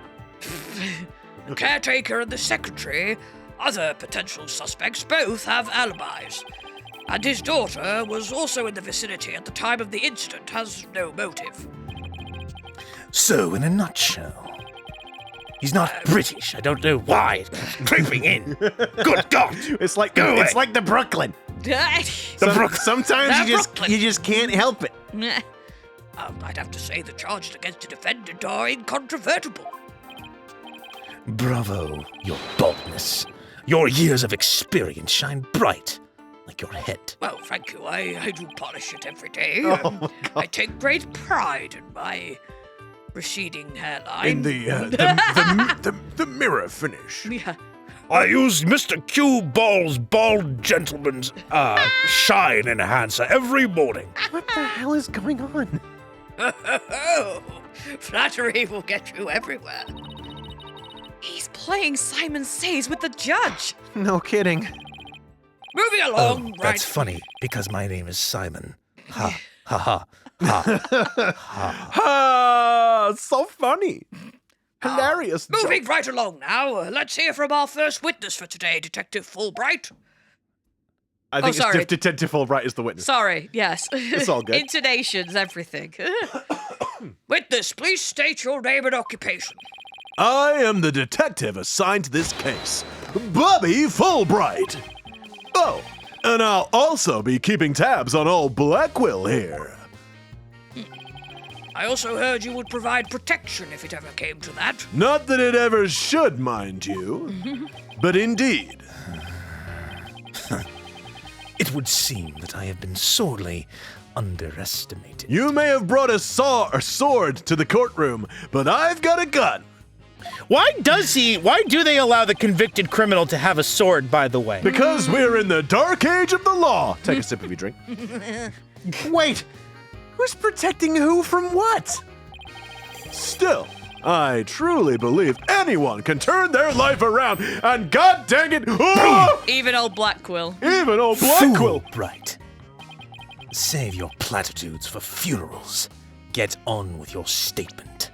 The caretaker and the secretary, other potential suspects, both have alibis. And his daughter was also in the vicinity at the time of the incident, has no motive. So, in a nutshell, He's not British. I don't know why. It's creeping in. Good God. It's like Go it's away. like the Brooklyn. Sometimes The you just can't help it. I'd have to say the charges against the defendant are incontrovertible. bravo, your boldness. Your years of experience shine bright like your head. Well, thank you. I do polish it every day. Oh, my God. I take great pride in my receding hairline. In the mirror finish. Yeah. I use Mr. Q Ball's Bald Gentleman's Shine Enhancer every morning. What the hell is going on? Oh, flattery will get you everywhere. He's playing Simon Says with the judge. No kidding. Moving along, Wright. That's funny, because my name is Simon. Ha, ha, ha, ha. Ah, so funny. Hilarious. Moving right along now. Let's hear from our first witness for today, Detective Fulbright. I think sorry. Detective Fulbright is the witness. Sorry, yes. It's all good. Intonations, everything. Witness, please state your name and occupation. I am the detective assigned to this case, Bobby Fulbright. Oh, and I'll also be keeping tabs on old Blackquill here. I also heard you would provide protection if it ever came to that. Not that it ever should, mind you, but indeed. It would seem that I have been sorely underestimated. You may have brought a sword to the courtroom, but I've got a gun. Why do they allow the convicted criminal to have a sword, by the way? Because we're in the dark age of the law. Take a sip of your drink. Wait, who's protecting who from what? Still, I truly believe anyone can turn their life around, and god dang it, oh! Even old Blackquill. Even old Blackquill. Fulbright. Save your platitudes for funerals. Get on with your statement.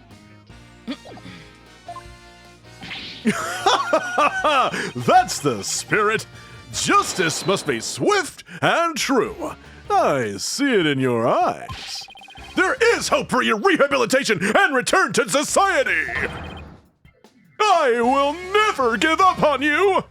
That's the spirit. Justice must be swift and true. I see it in your eyes. There is hope for your rehabilitation and return to society. I will never give up on you.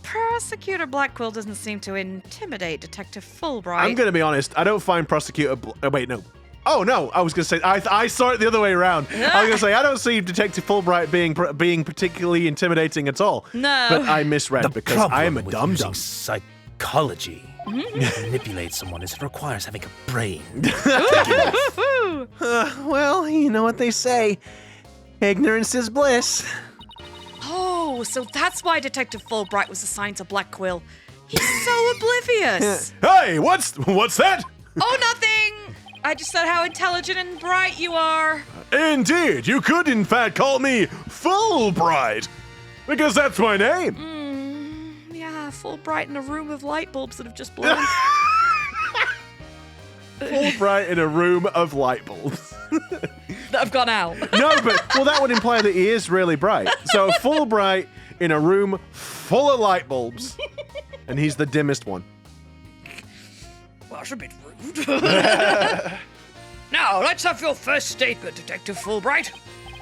Prosecutor Blackquill doesn't seem to intimidate Detective Fulbright. I'm going to be honest. I don't find wait, no. Oh, no. I was going to say, I saw it the other way around. I was going to say, I don't see Detective Fulbright being particularly intimidating at all. No. But I misread The because problem I am a with dum-dum. using psychology to manipulate someone is it requires having a brain. Well, you know what they say. Ignorance is bliss. Oh, so that's why Detective Fulbright was assigned to Blackquill. He's so oblivious. Hey, what's that? Oh, nothing. I just said how intelligent and bright you are. Indeed, you could in fact call me Fulbright, because that's my name. Yeah, Fulbright in a room of light bulbs that have just blown. Fulbright in a room of light bulbs. That have gone out. No, well, that would imply that he is really bright. So Fulbright in a room full of light bulbs, and he's the dimmest one. Well, that's a bit rude. Now, let's have your first statement, Detective Fulbright.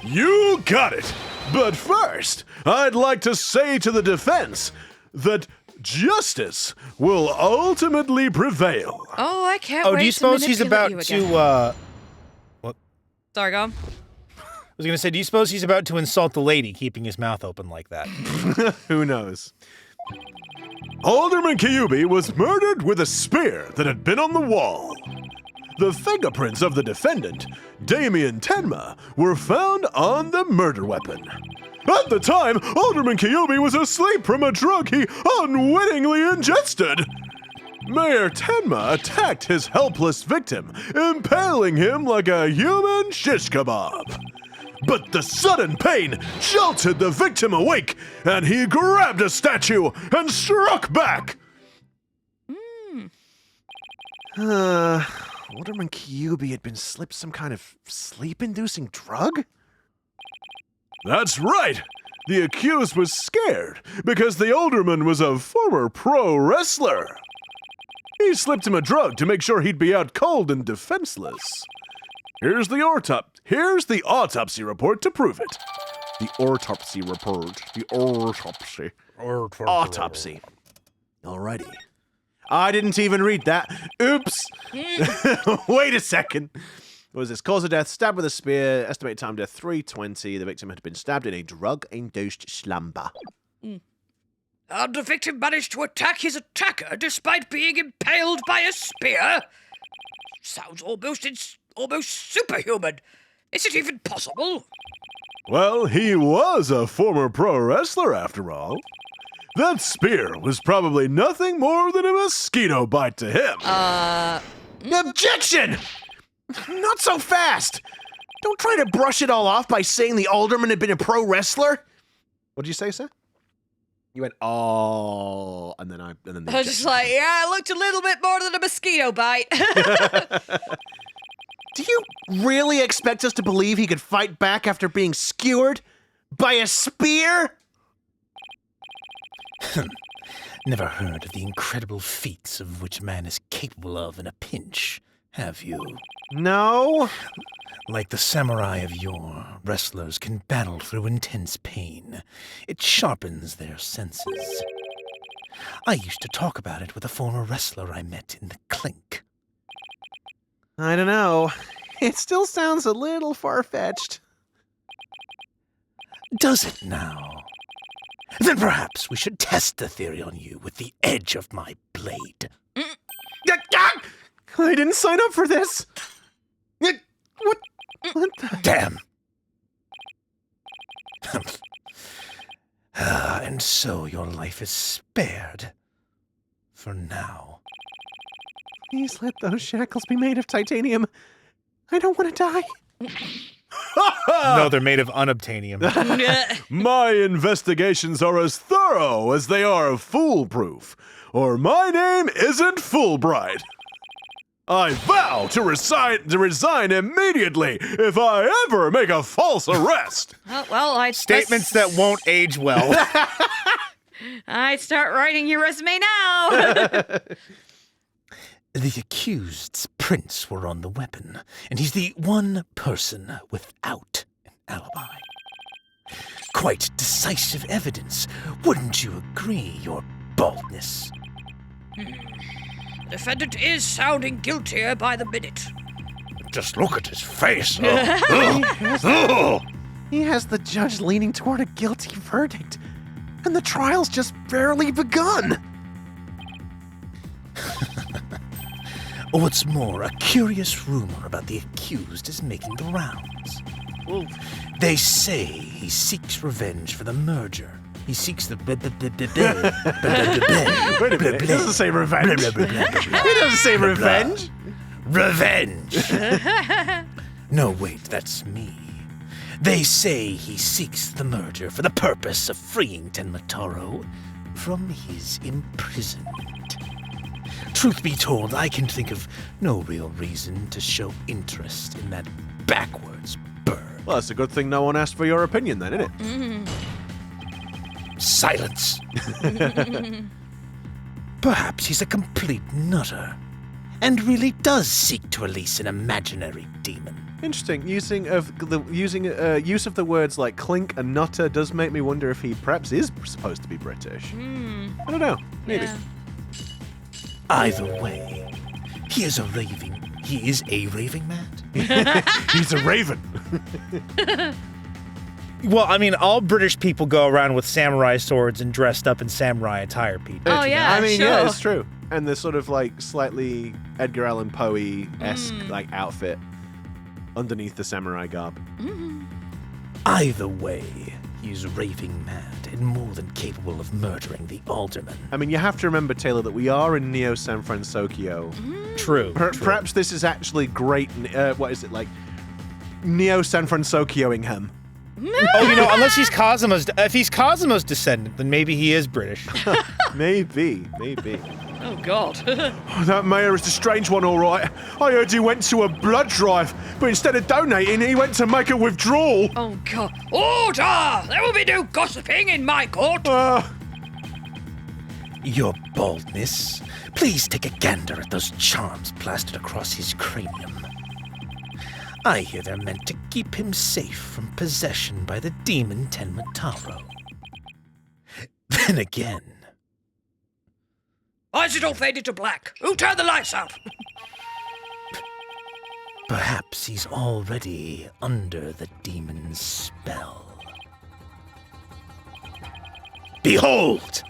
You got it. But first, I'd like to say to the defense that justice will ultimately prevail. Oh, I can't Oh, wait do you suppose he's about you again. to, Sorry, go on. I was going to say, do you suppose he's about to insult the lady, keeping his mouth open like that? Who knows? Alderman Kyubi was murdered with a spear that had been on the wall. The fingerprints of the defendant, Damien Tenma, were found on the murder weapon. At the time, Alderman Kyubi was asleep from a drug he unwittingly ingested. Mayor Tenma attacked his helpless victim, impaling him like a human shish kebab. But the sudden pain jolted the victim awake, and he grabbed a statue and struck back. Alderman Kyubi had been slipped some kind of sleep-inducing drug? That's right. The accused was scared because the alderman was a former pro wrestler. He slipped him a drug to make sure he'd be out cold and defenseless. Here's the autopsy report to prove it. The autopsy report. The autopsy. Autopsy. Alrighty. I didn't even read that. Oops. Wait a second. What was this? Cause of death, stabbed with a spear, estimated time of death 3:20. The victim had been stabbed in a drug-induced slumber. And the victim managed to attack his attacker despite being impaled by a spear? Sounds almost superhuman. Is it even possible? Well, he was a former pro wrestler after all. That spear was probably nothing more than a mosquito bite to him. Objection! Not so fast! Don't try to brush it all off by saying the alderman had been a pro wrestler. What did you say, sir? You went, oh, and then I was just like, yeah, it looked a little bit more than a mosquito bite. Do you really expect us to believe he could fight back after being skewered by a spear? Never heard of the incredible feats of which man is capable of in a pinch, have you? No. Like the samurai of yore, wrestlers can battle through intense pain. It sharpens their senses. I used to talk about it with a former wrestler I met in the clink. I don't know. It still sounds a little far-fetched. Does it now? Then perhaps we should test the theory on you with the edge of my blade. I didn't sign up for this. What the? Damn. And so your life is spared. For now. Please let those shackles be made of titanium. I don't want to die. No, they're made of unobtainium. My investigations are as thorough as they are foolproof, or my name isn't Fulbright. I vow to resign immediately if I ever make a false arrest. Statements that won't age well. I'd start writing your resume now. The accused's prints were on the weapon, and he's the one person without an alibi. Quite decisive evidence, wouldn't you agree, your baldness? The defendant is sounding guiltier by the minute. Just look at his face. He has the judge leaning toward a guilty verdict, and the trial's just barely begun. What's more, a curious rumor about the accused is making the rounds. They say he seeks revenge for the merger. He seeks the... Wait a minute, it doesn't say revenge. It doesn't say revenge. Revenge! No, wait, that's me. They say he seeks the merger for the purpose of freeing Tenma Town from his imprisonment. Truth be told, I can think of no real reason to show interest in that backwards bird. Well, it's a good thing no one asked for your opinion then, isn't it? Mm-hmm. Silence. Perhaps he's a complete nutter and really does seek to release an imaginary demon. Interesting. Use of the words like clink and nutter does make me wonder if he perhaps is supposed to be British. I don't know. Maybe. Yeah. Either way, he is a raving man? He's a raven. Well, I mean, all British people go around with samurai swords and dressed up in samurai attire, Pete. Oh, yeah, I mean, sure. yeah, it's true. And the sort of like slightly Edgar Allan Poe-esque like outfit underneath the samurai garb. Either way, he's raving mad and more than capable of murdering the alderman. I mean, you have to remember, Taylor, that we are in Neo San Francisco. True. Perhaps this is actually great. What is it like? Neo San Franciscoing him. Oh, you know, unless he's Cosimo's... If he's Cosimo's descendant, then maybe he is British. Maybe. Oh, God. Oh, that mayor is a strange one, all right. I heard he went to a blood drive, but instead of donating, he went to make a withdrawal. Oh, God. Order! There will be no gossiping in my court. Your baldness. Please take a gander at those charms plastered across his cranium. I hear they're meant to keep him safe from possession by the demon Tenma Town. Then again... Why is it all faded to black? Who turned the lights out? Perhaps he's already under the demon's spell. Behold!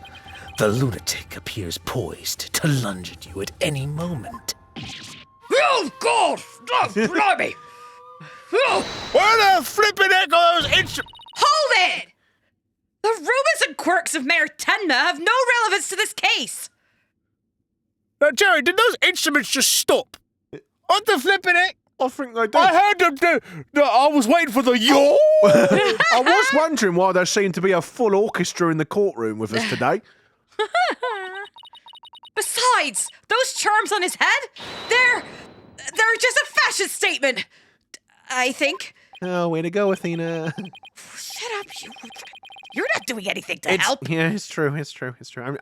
The lunatic appears poised to lunge at you at any moment. Oh, God! Oh, blimey! Oh. Where the flippin' heck are those instruments? Hold it! The rumors and quirks of Mayor Tenma have no relevance to this case. Now, Jerry, did those instruments just stop? What the flippin' heck? I think they do. I heard I was waiting for the yo. I was wondering why there seemed to be a full orchestra in the courtroom with us today. Besides, those charms on his head, they're just a fashion statement, I think. Oh, way to go, Athena. Shut up, you. You're not doing anything to help. Yeah, it's true.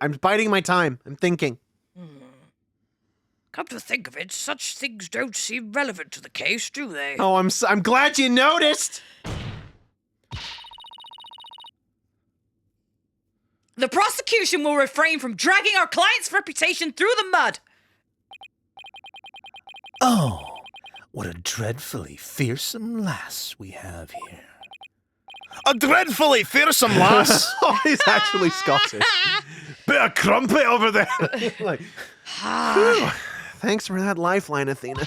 I'm biding my time. I'm thinking. Come to think of it, such things don't seem relevant to the case, do they? Oh, I'm glad you noticed. The prosecution will refrain from dragging our client's reputation through the mud. Oh, what a dreadfully fearsome lass we have here. A dreadfully fearsome lass. Oh, he's actually Scottish. Bit of crumpet over there. Phew. Thanks for that lifeline, Athena.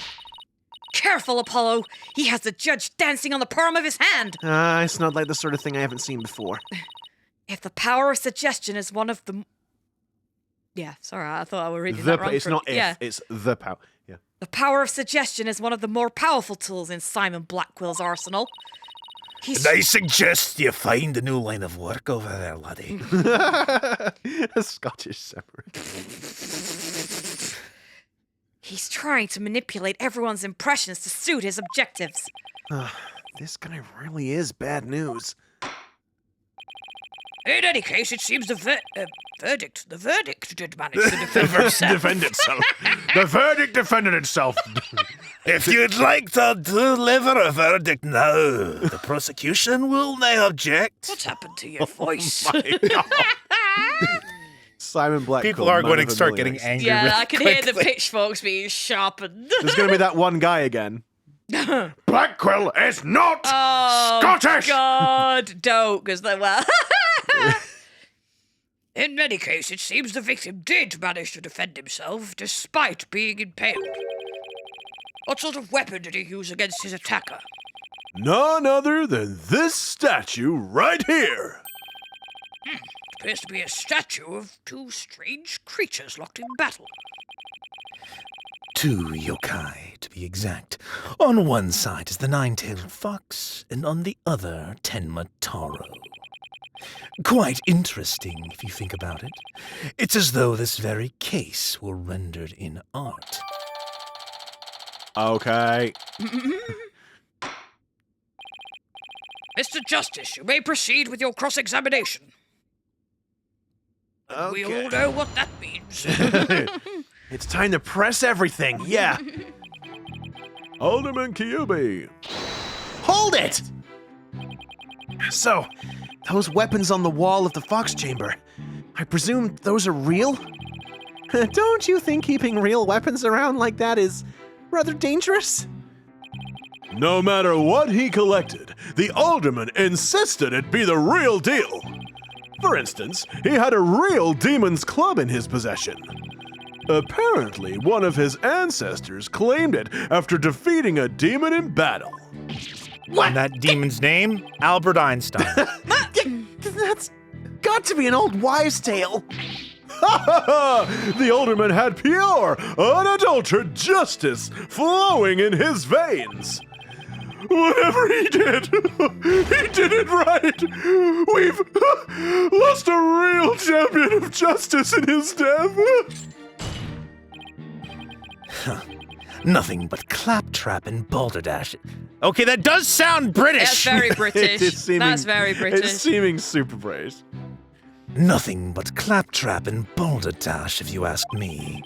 Careful, Apollo. He has the judge dancing on the palm of his hand. It's not like the sort of thing I haven't seen before. If the power of suggestion is one of the... Yeah, sorry, I thought I was reading that wrong. It's not if, it's the power. Yeah. The power of suggestion is one of the more powerful tools in Simon Blackwill's arsenal. And I suggest you find a new line of work over there, laddie. A Scottish separate. He's trying to manipulate everyone's impressions to suit his objectives. This guy really is bad news. In any case, it seems the verdict did manage to defend itself. The verdict defended itself. If you'd like to deliver a verdict now, the prosecution will now object. What's happened to your voice? Simon Blackquill. People are going to start really getting angry. Yeah, really I can hear the quickly. pitchforks being sharpened. There's going to be that one guy again. Blackquill is not Scottish! God, don't, because they well. In any case, it seems the victim did manage to defend himself despite being impaled. What sort of weapon did he use against his attacker? None other than this statue right here. Appears to be a statue of two strange creatures locked in battle. 2 yokai, to be exact. On one side is the nine-tailed fox, and on the other, Tenma Town. Quite interesting, if you think about it. It's as though this very case were rendered in art. Okay. Mr. Justice, you may proceed with your cross-examination. We all know what that means. It's time to press everything, yeah. Alderman Kyubi. Hold it! So, those weapons on the wall of the Fox Chamber, I presume those are real? Don't you think keeping real weapons around like that is rather dangerous? No matter what he collected, the Alderman insisted it be the real deal. For instance, he had a real demon's club in his possession. Apparently, one of his ancestors claimed it after defeating a demon in battle. What? And that demon's name? Albert Einstein. That's got to be an old wives' tale. The Alderman had pure, unadulterated justice flowing in his veins. Whatever he did it right. We've lost a real champion of justice in his death. Nothing but claptrap and balderdash. Okay, that does sound British. That's very British. That's very British. It's seeming super British. Nothing but claptrap and balderdash, if you ask me.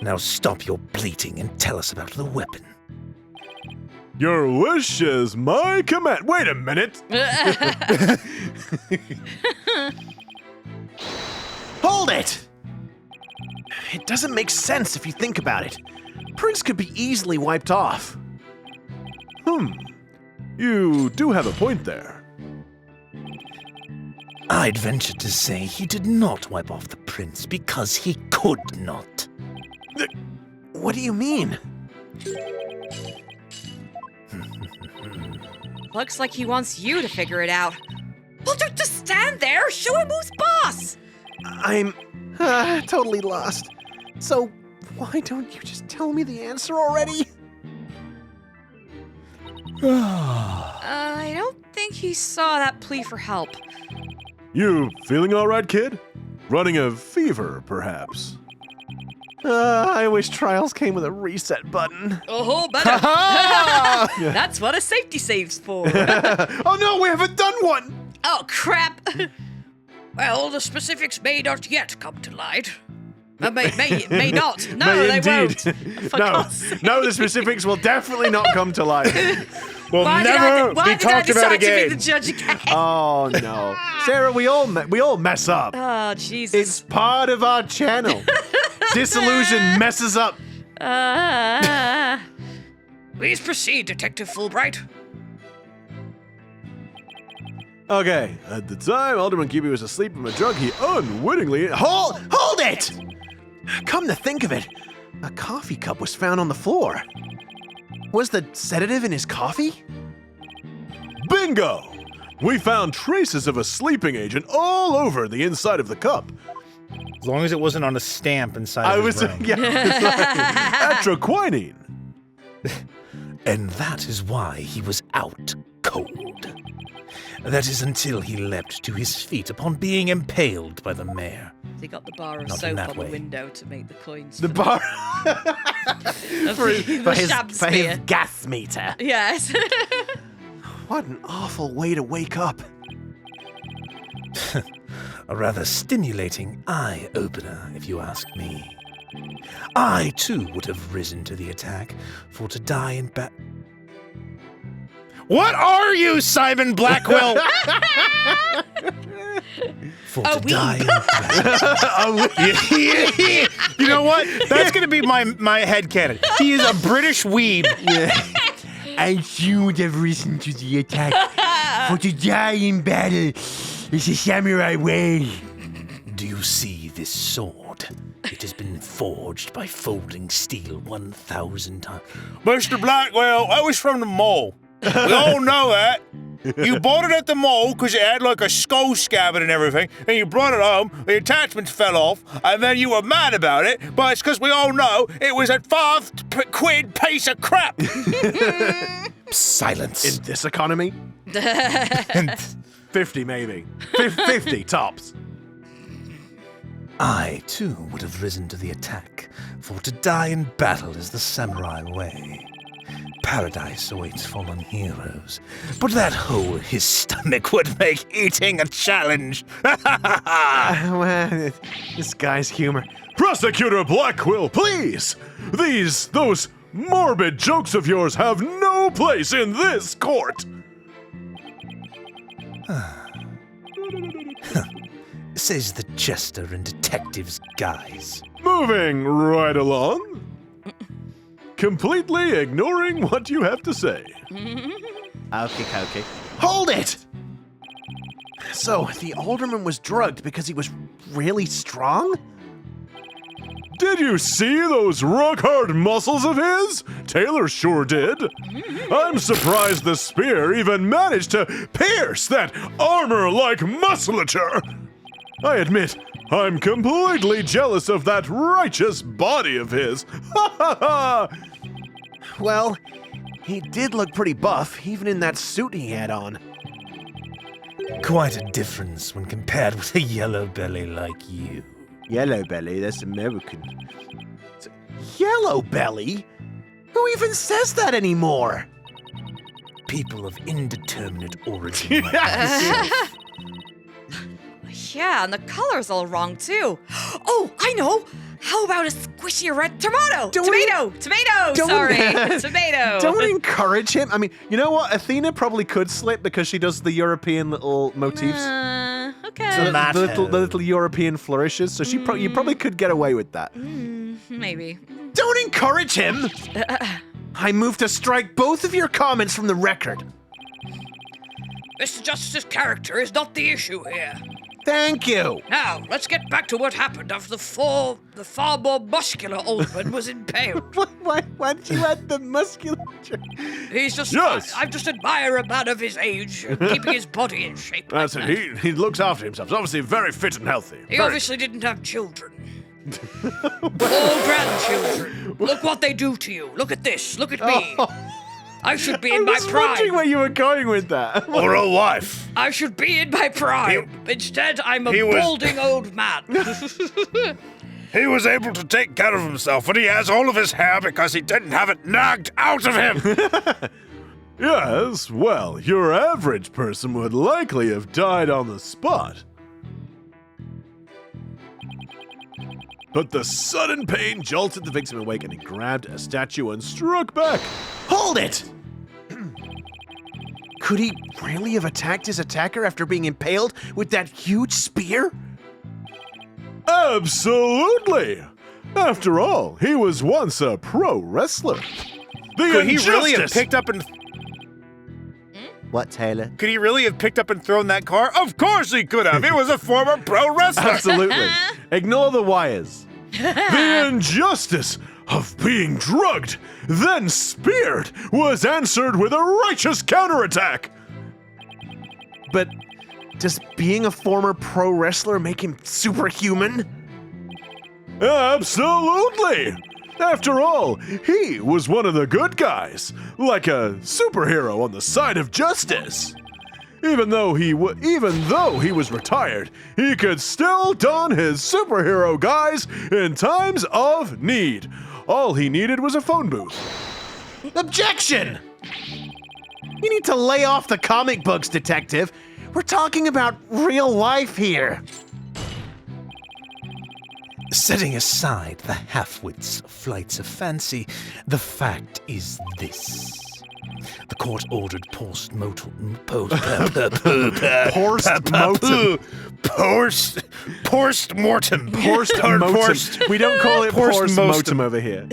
Now stop your bleating and tell us about the weapon. Your wish is my command. Wait a minute. Hold it! It doesn't make sense if you think about it. Prince could be easily wiped off. You do have a point there. I'd venture to say he did not wipe off the prince because he could not. What do you mean? Looks like he wants you to figure it out. Well, don't just stand there. Show him who's boss. I'm totally lost. So, why don't you just tell me the answer already? I don't think he saw that plea for help. You feeling all right, kid? Running a fever, perhaps? I wish trials came with a reset button. Oh, better. That's what a safety save's for. Oh no, we haven't done one! Oh, crap. Well, the specifics may not yet come to light. May not. No, May they indeed. won't. For No, God's sake. no, the specifics will definitely not come to light. Will never be talked about to again. be the judge again? Oh no, Sarah, we all mess up. Oh, Jesus. It's part of our channel. Disillusion messes up. Please proceed, Detective Fulbright. Okay, at the time Alderman Cuby was asleep from a drug he unwittingly— Hold it! Come to think of it, a coffee cup was found on the floor. Was the sedative in his coffee? Bingo! We found traces of a sleeping agent all over the inside of the cup. As long as it wasn't on a stamp inside of his brain. Yeah, atroquinine. And that is why he was out cold. That is until he leapt to his feet upon being impaled by the mayor. They got the bar of Not in soap that on the way. window to make the coins. The bar for his gas meter. Yes. What an awful way to wake up. A rather stimulating eye-opener, if you ask me. I, too, would have risen to the attack, for to die in What are you, Simon Blacquill? for to die in battle. You know what? That's gonna be my headcanon. He is a British weeb. I too would have risen to the attack, for to die in battle is a samurai way. Do you see this sword? It has been forged by folding steel 1,000 times. Mr. Blackwell, that was from the mall. We all know that. You bought it at the mall because it had like a skull scabbard and everything, and you brought it home, the attachments fell off, and then you were mad about it, but it's because we all know it was a £5 piece of crap. Silence. In this economy? 50 maybe. 50 tops. I, too, would have risen to the attack, for to die in battle is the samurai way. Paradise awaits fallen heroes, but that hole his stomach would make eating a challenge. Well, this guy's humor. Prosecutor Blackquill, please! Those morbid jokes of yours have no place in this court! Says the jester in detective's guise. Moving right along. Completely ignoring what you have to say. Okay. Hold it! So, the alderman was drugged because he was really strong? Did you see those rock-hard muscles of his? Taylor sure did. I'm surprised the spear even managed to pierce that armor-like musculature. I admit, I'm completely jealous of that righteous body of his. Ha ha ha! Well, he did look pretty buff, even in that suit he had on. Quite a difference when compared with a yellow belly like you. Yellow belly, that's American. Yellow belly? Who even says that anymore? People of indeterminate origin like myself. Yeah, and the color's all wrong, too. Oh, I know. How about a squishy red tomato? Tomato! Don't encourage him. I mean, you know what? Athena probably could slip because she does the European little motifs. Okay. The little European flourishes, so you probably could get away with that. Maybe. Don't encourage him! I move to strike both of your comments from the record. Mr. Justice's character is not the issue here. Thank you. Now, let's get back to what happened after the far more muscular Alderman was impaled. Why did you add the musculature? He's just... Yes. I just admire a man of his age, keeping his body in shape. That's like it. that. He looks after himself. He's obviously very fit and healthy. He obviously didn't have children. All grandchildren. Look what they do to you. Look at this. Look at me. I should be I in my was wondering prime. where you were going with that. Or a wife. I should be in my prime. Instead, I'm a he was- balding old man. He was able to take care of himself, and he has all of his hair because he didn't have it nagged out of him. Yes, well, your average person would likely have died on the spot. But the sudden pain jolted the victim awake, and he grabbed a statue and struck back. Hold it! Could he really have attacked his attacker after being impaled with that huge spear? Absolutely! After all, he was once a pro wrestler. Could he really have picked up and... What, Taylor? Could he really have picked up and thrown that car? Of course he could have. He was a former pro wrestler. Absolutely. Ignore the wires. The injustice of being drugged, then speared, was answered with a righteous counterattack. But does being a former pro wrestler make him superhuman? Absolutely. After all, he was one of the good guys, like a superhero on the side of justice. Even though he was retired, he could still don his superhero guise in times of need. All he needed was a phone booth. Objection! You need to lay off the comic books, detective. We're talking about real life here. Setting aside the half-wits' flights of fancy, the fact is this. The court ordered post-mortem. We don't call it post-mortem over here.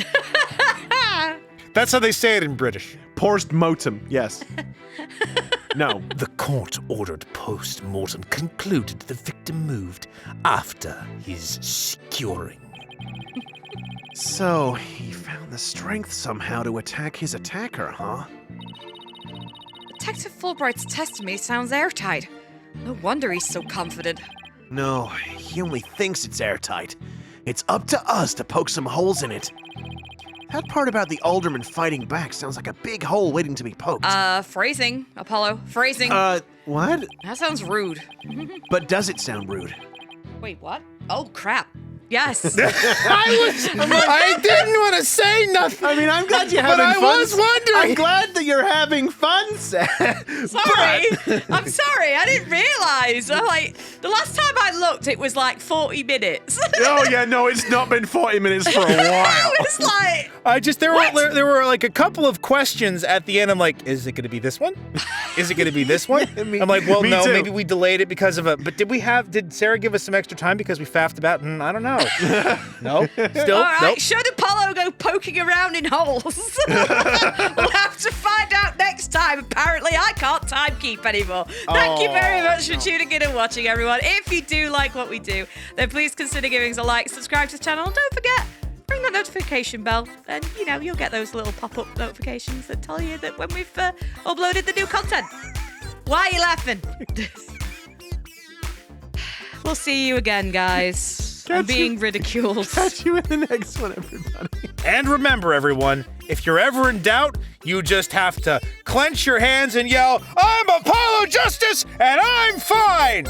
That's how they say it in British. Post-mortem, yes. No. The court-ordered post-mortem concluded the victim moved after his securing. So, he found the strength somehow to attack his attacker, huh? Detective Fulbright's testimony sounds airtight. No wonder he's so confident. No, he only thinks it's airtight. It's up to us to poke some holes in it. That part about the Alderman fighting back sounds like a big hole waiting to be poked. Phrasing, Apollo. Phrasing. What? That sounds rude. But does it sound rude? Wait, what? Oh, crap. Yes. I didn't want to say nothing. I mean, I'm glad you're having but fun. I was wondering. I'm glad that you're having fun, Seth. Sorry. I'm sorry. I didn't realize. I'm like, the last time I looked, it was like 40 minutes. Oh, yeah, no, it's not been 40 minutes for a while. It's like... There were like a couple of questions at the end. I'm like, is it going to be this one? Is it going to be this one? I'm like, well, me no, too. maybe we delayed it because of a... But did Sarah give us some extra time because we faffed about? I don't know. No? Still? All right, Nope. should Apollo go poking around in holes? We'll have to find out next time. Apparently, I can't time keep anymore. Thank you very much for tuning in and watching, everyone. If you do like what we do, then please consider giving us a like, subscribe to the channel, and don't forget, ring that notification bell, and you'll get those little pop-up notifications that tell you that when we've uploaded the new content. Why are you laughing? We'll see you again, guys. I'm being ridiculed. Catch you in the next one, everybody. And remember, everyone, if you're ever in doubt, you just have to clench your hands and yell, "I'm Apollo Justice, and I'm fine!"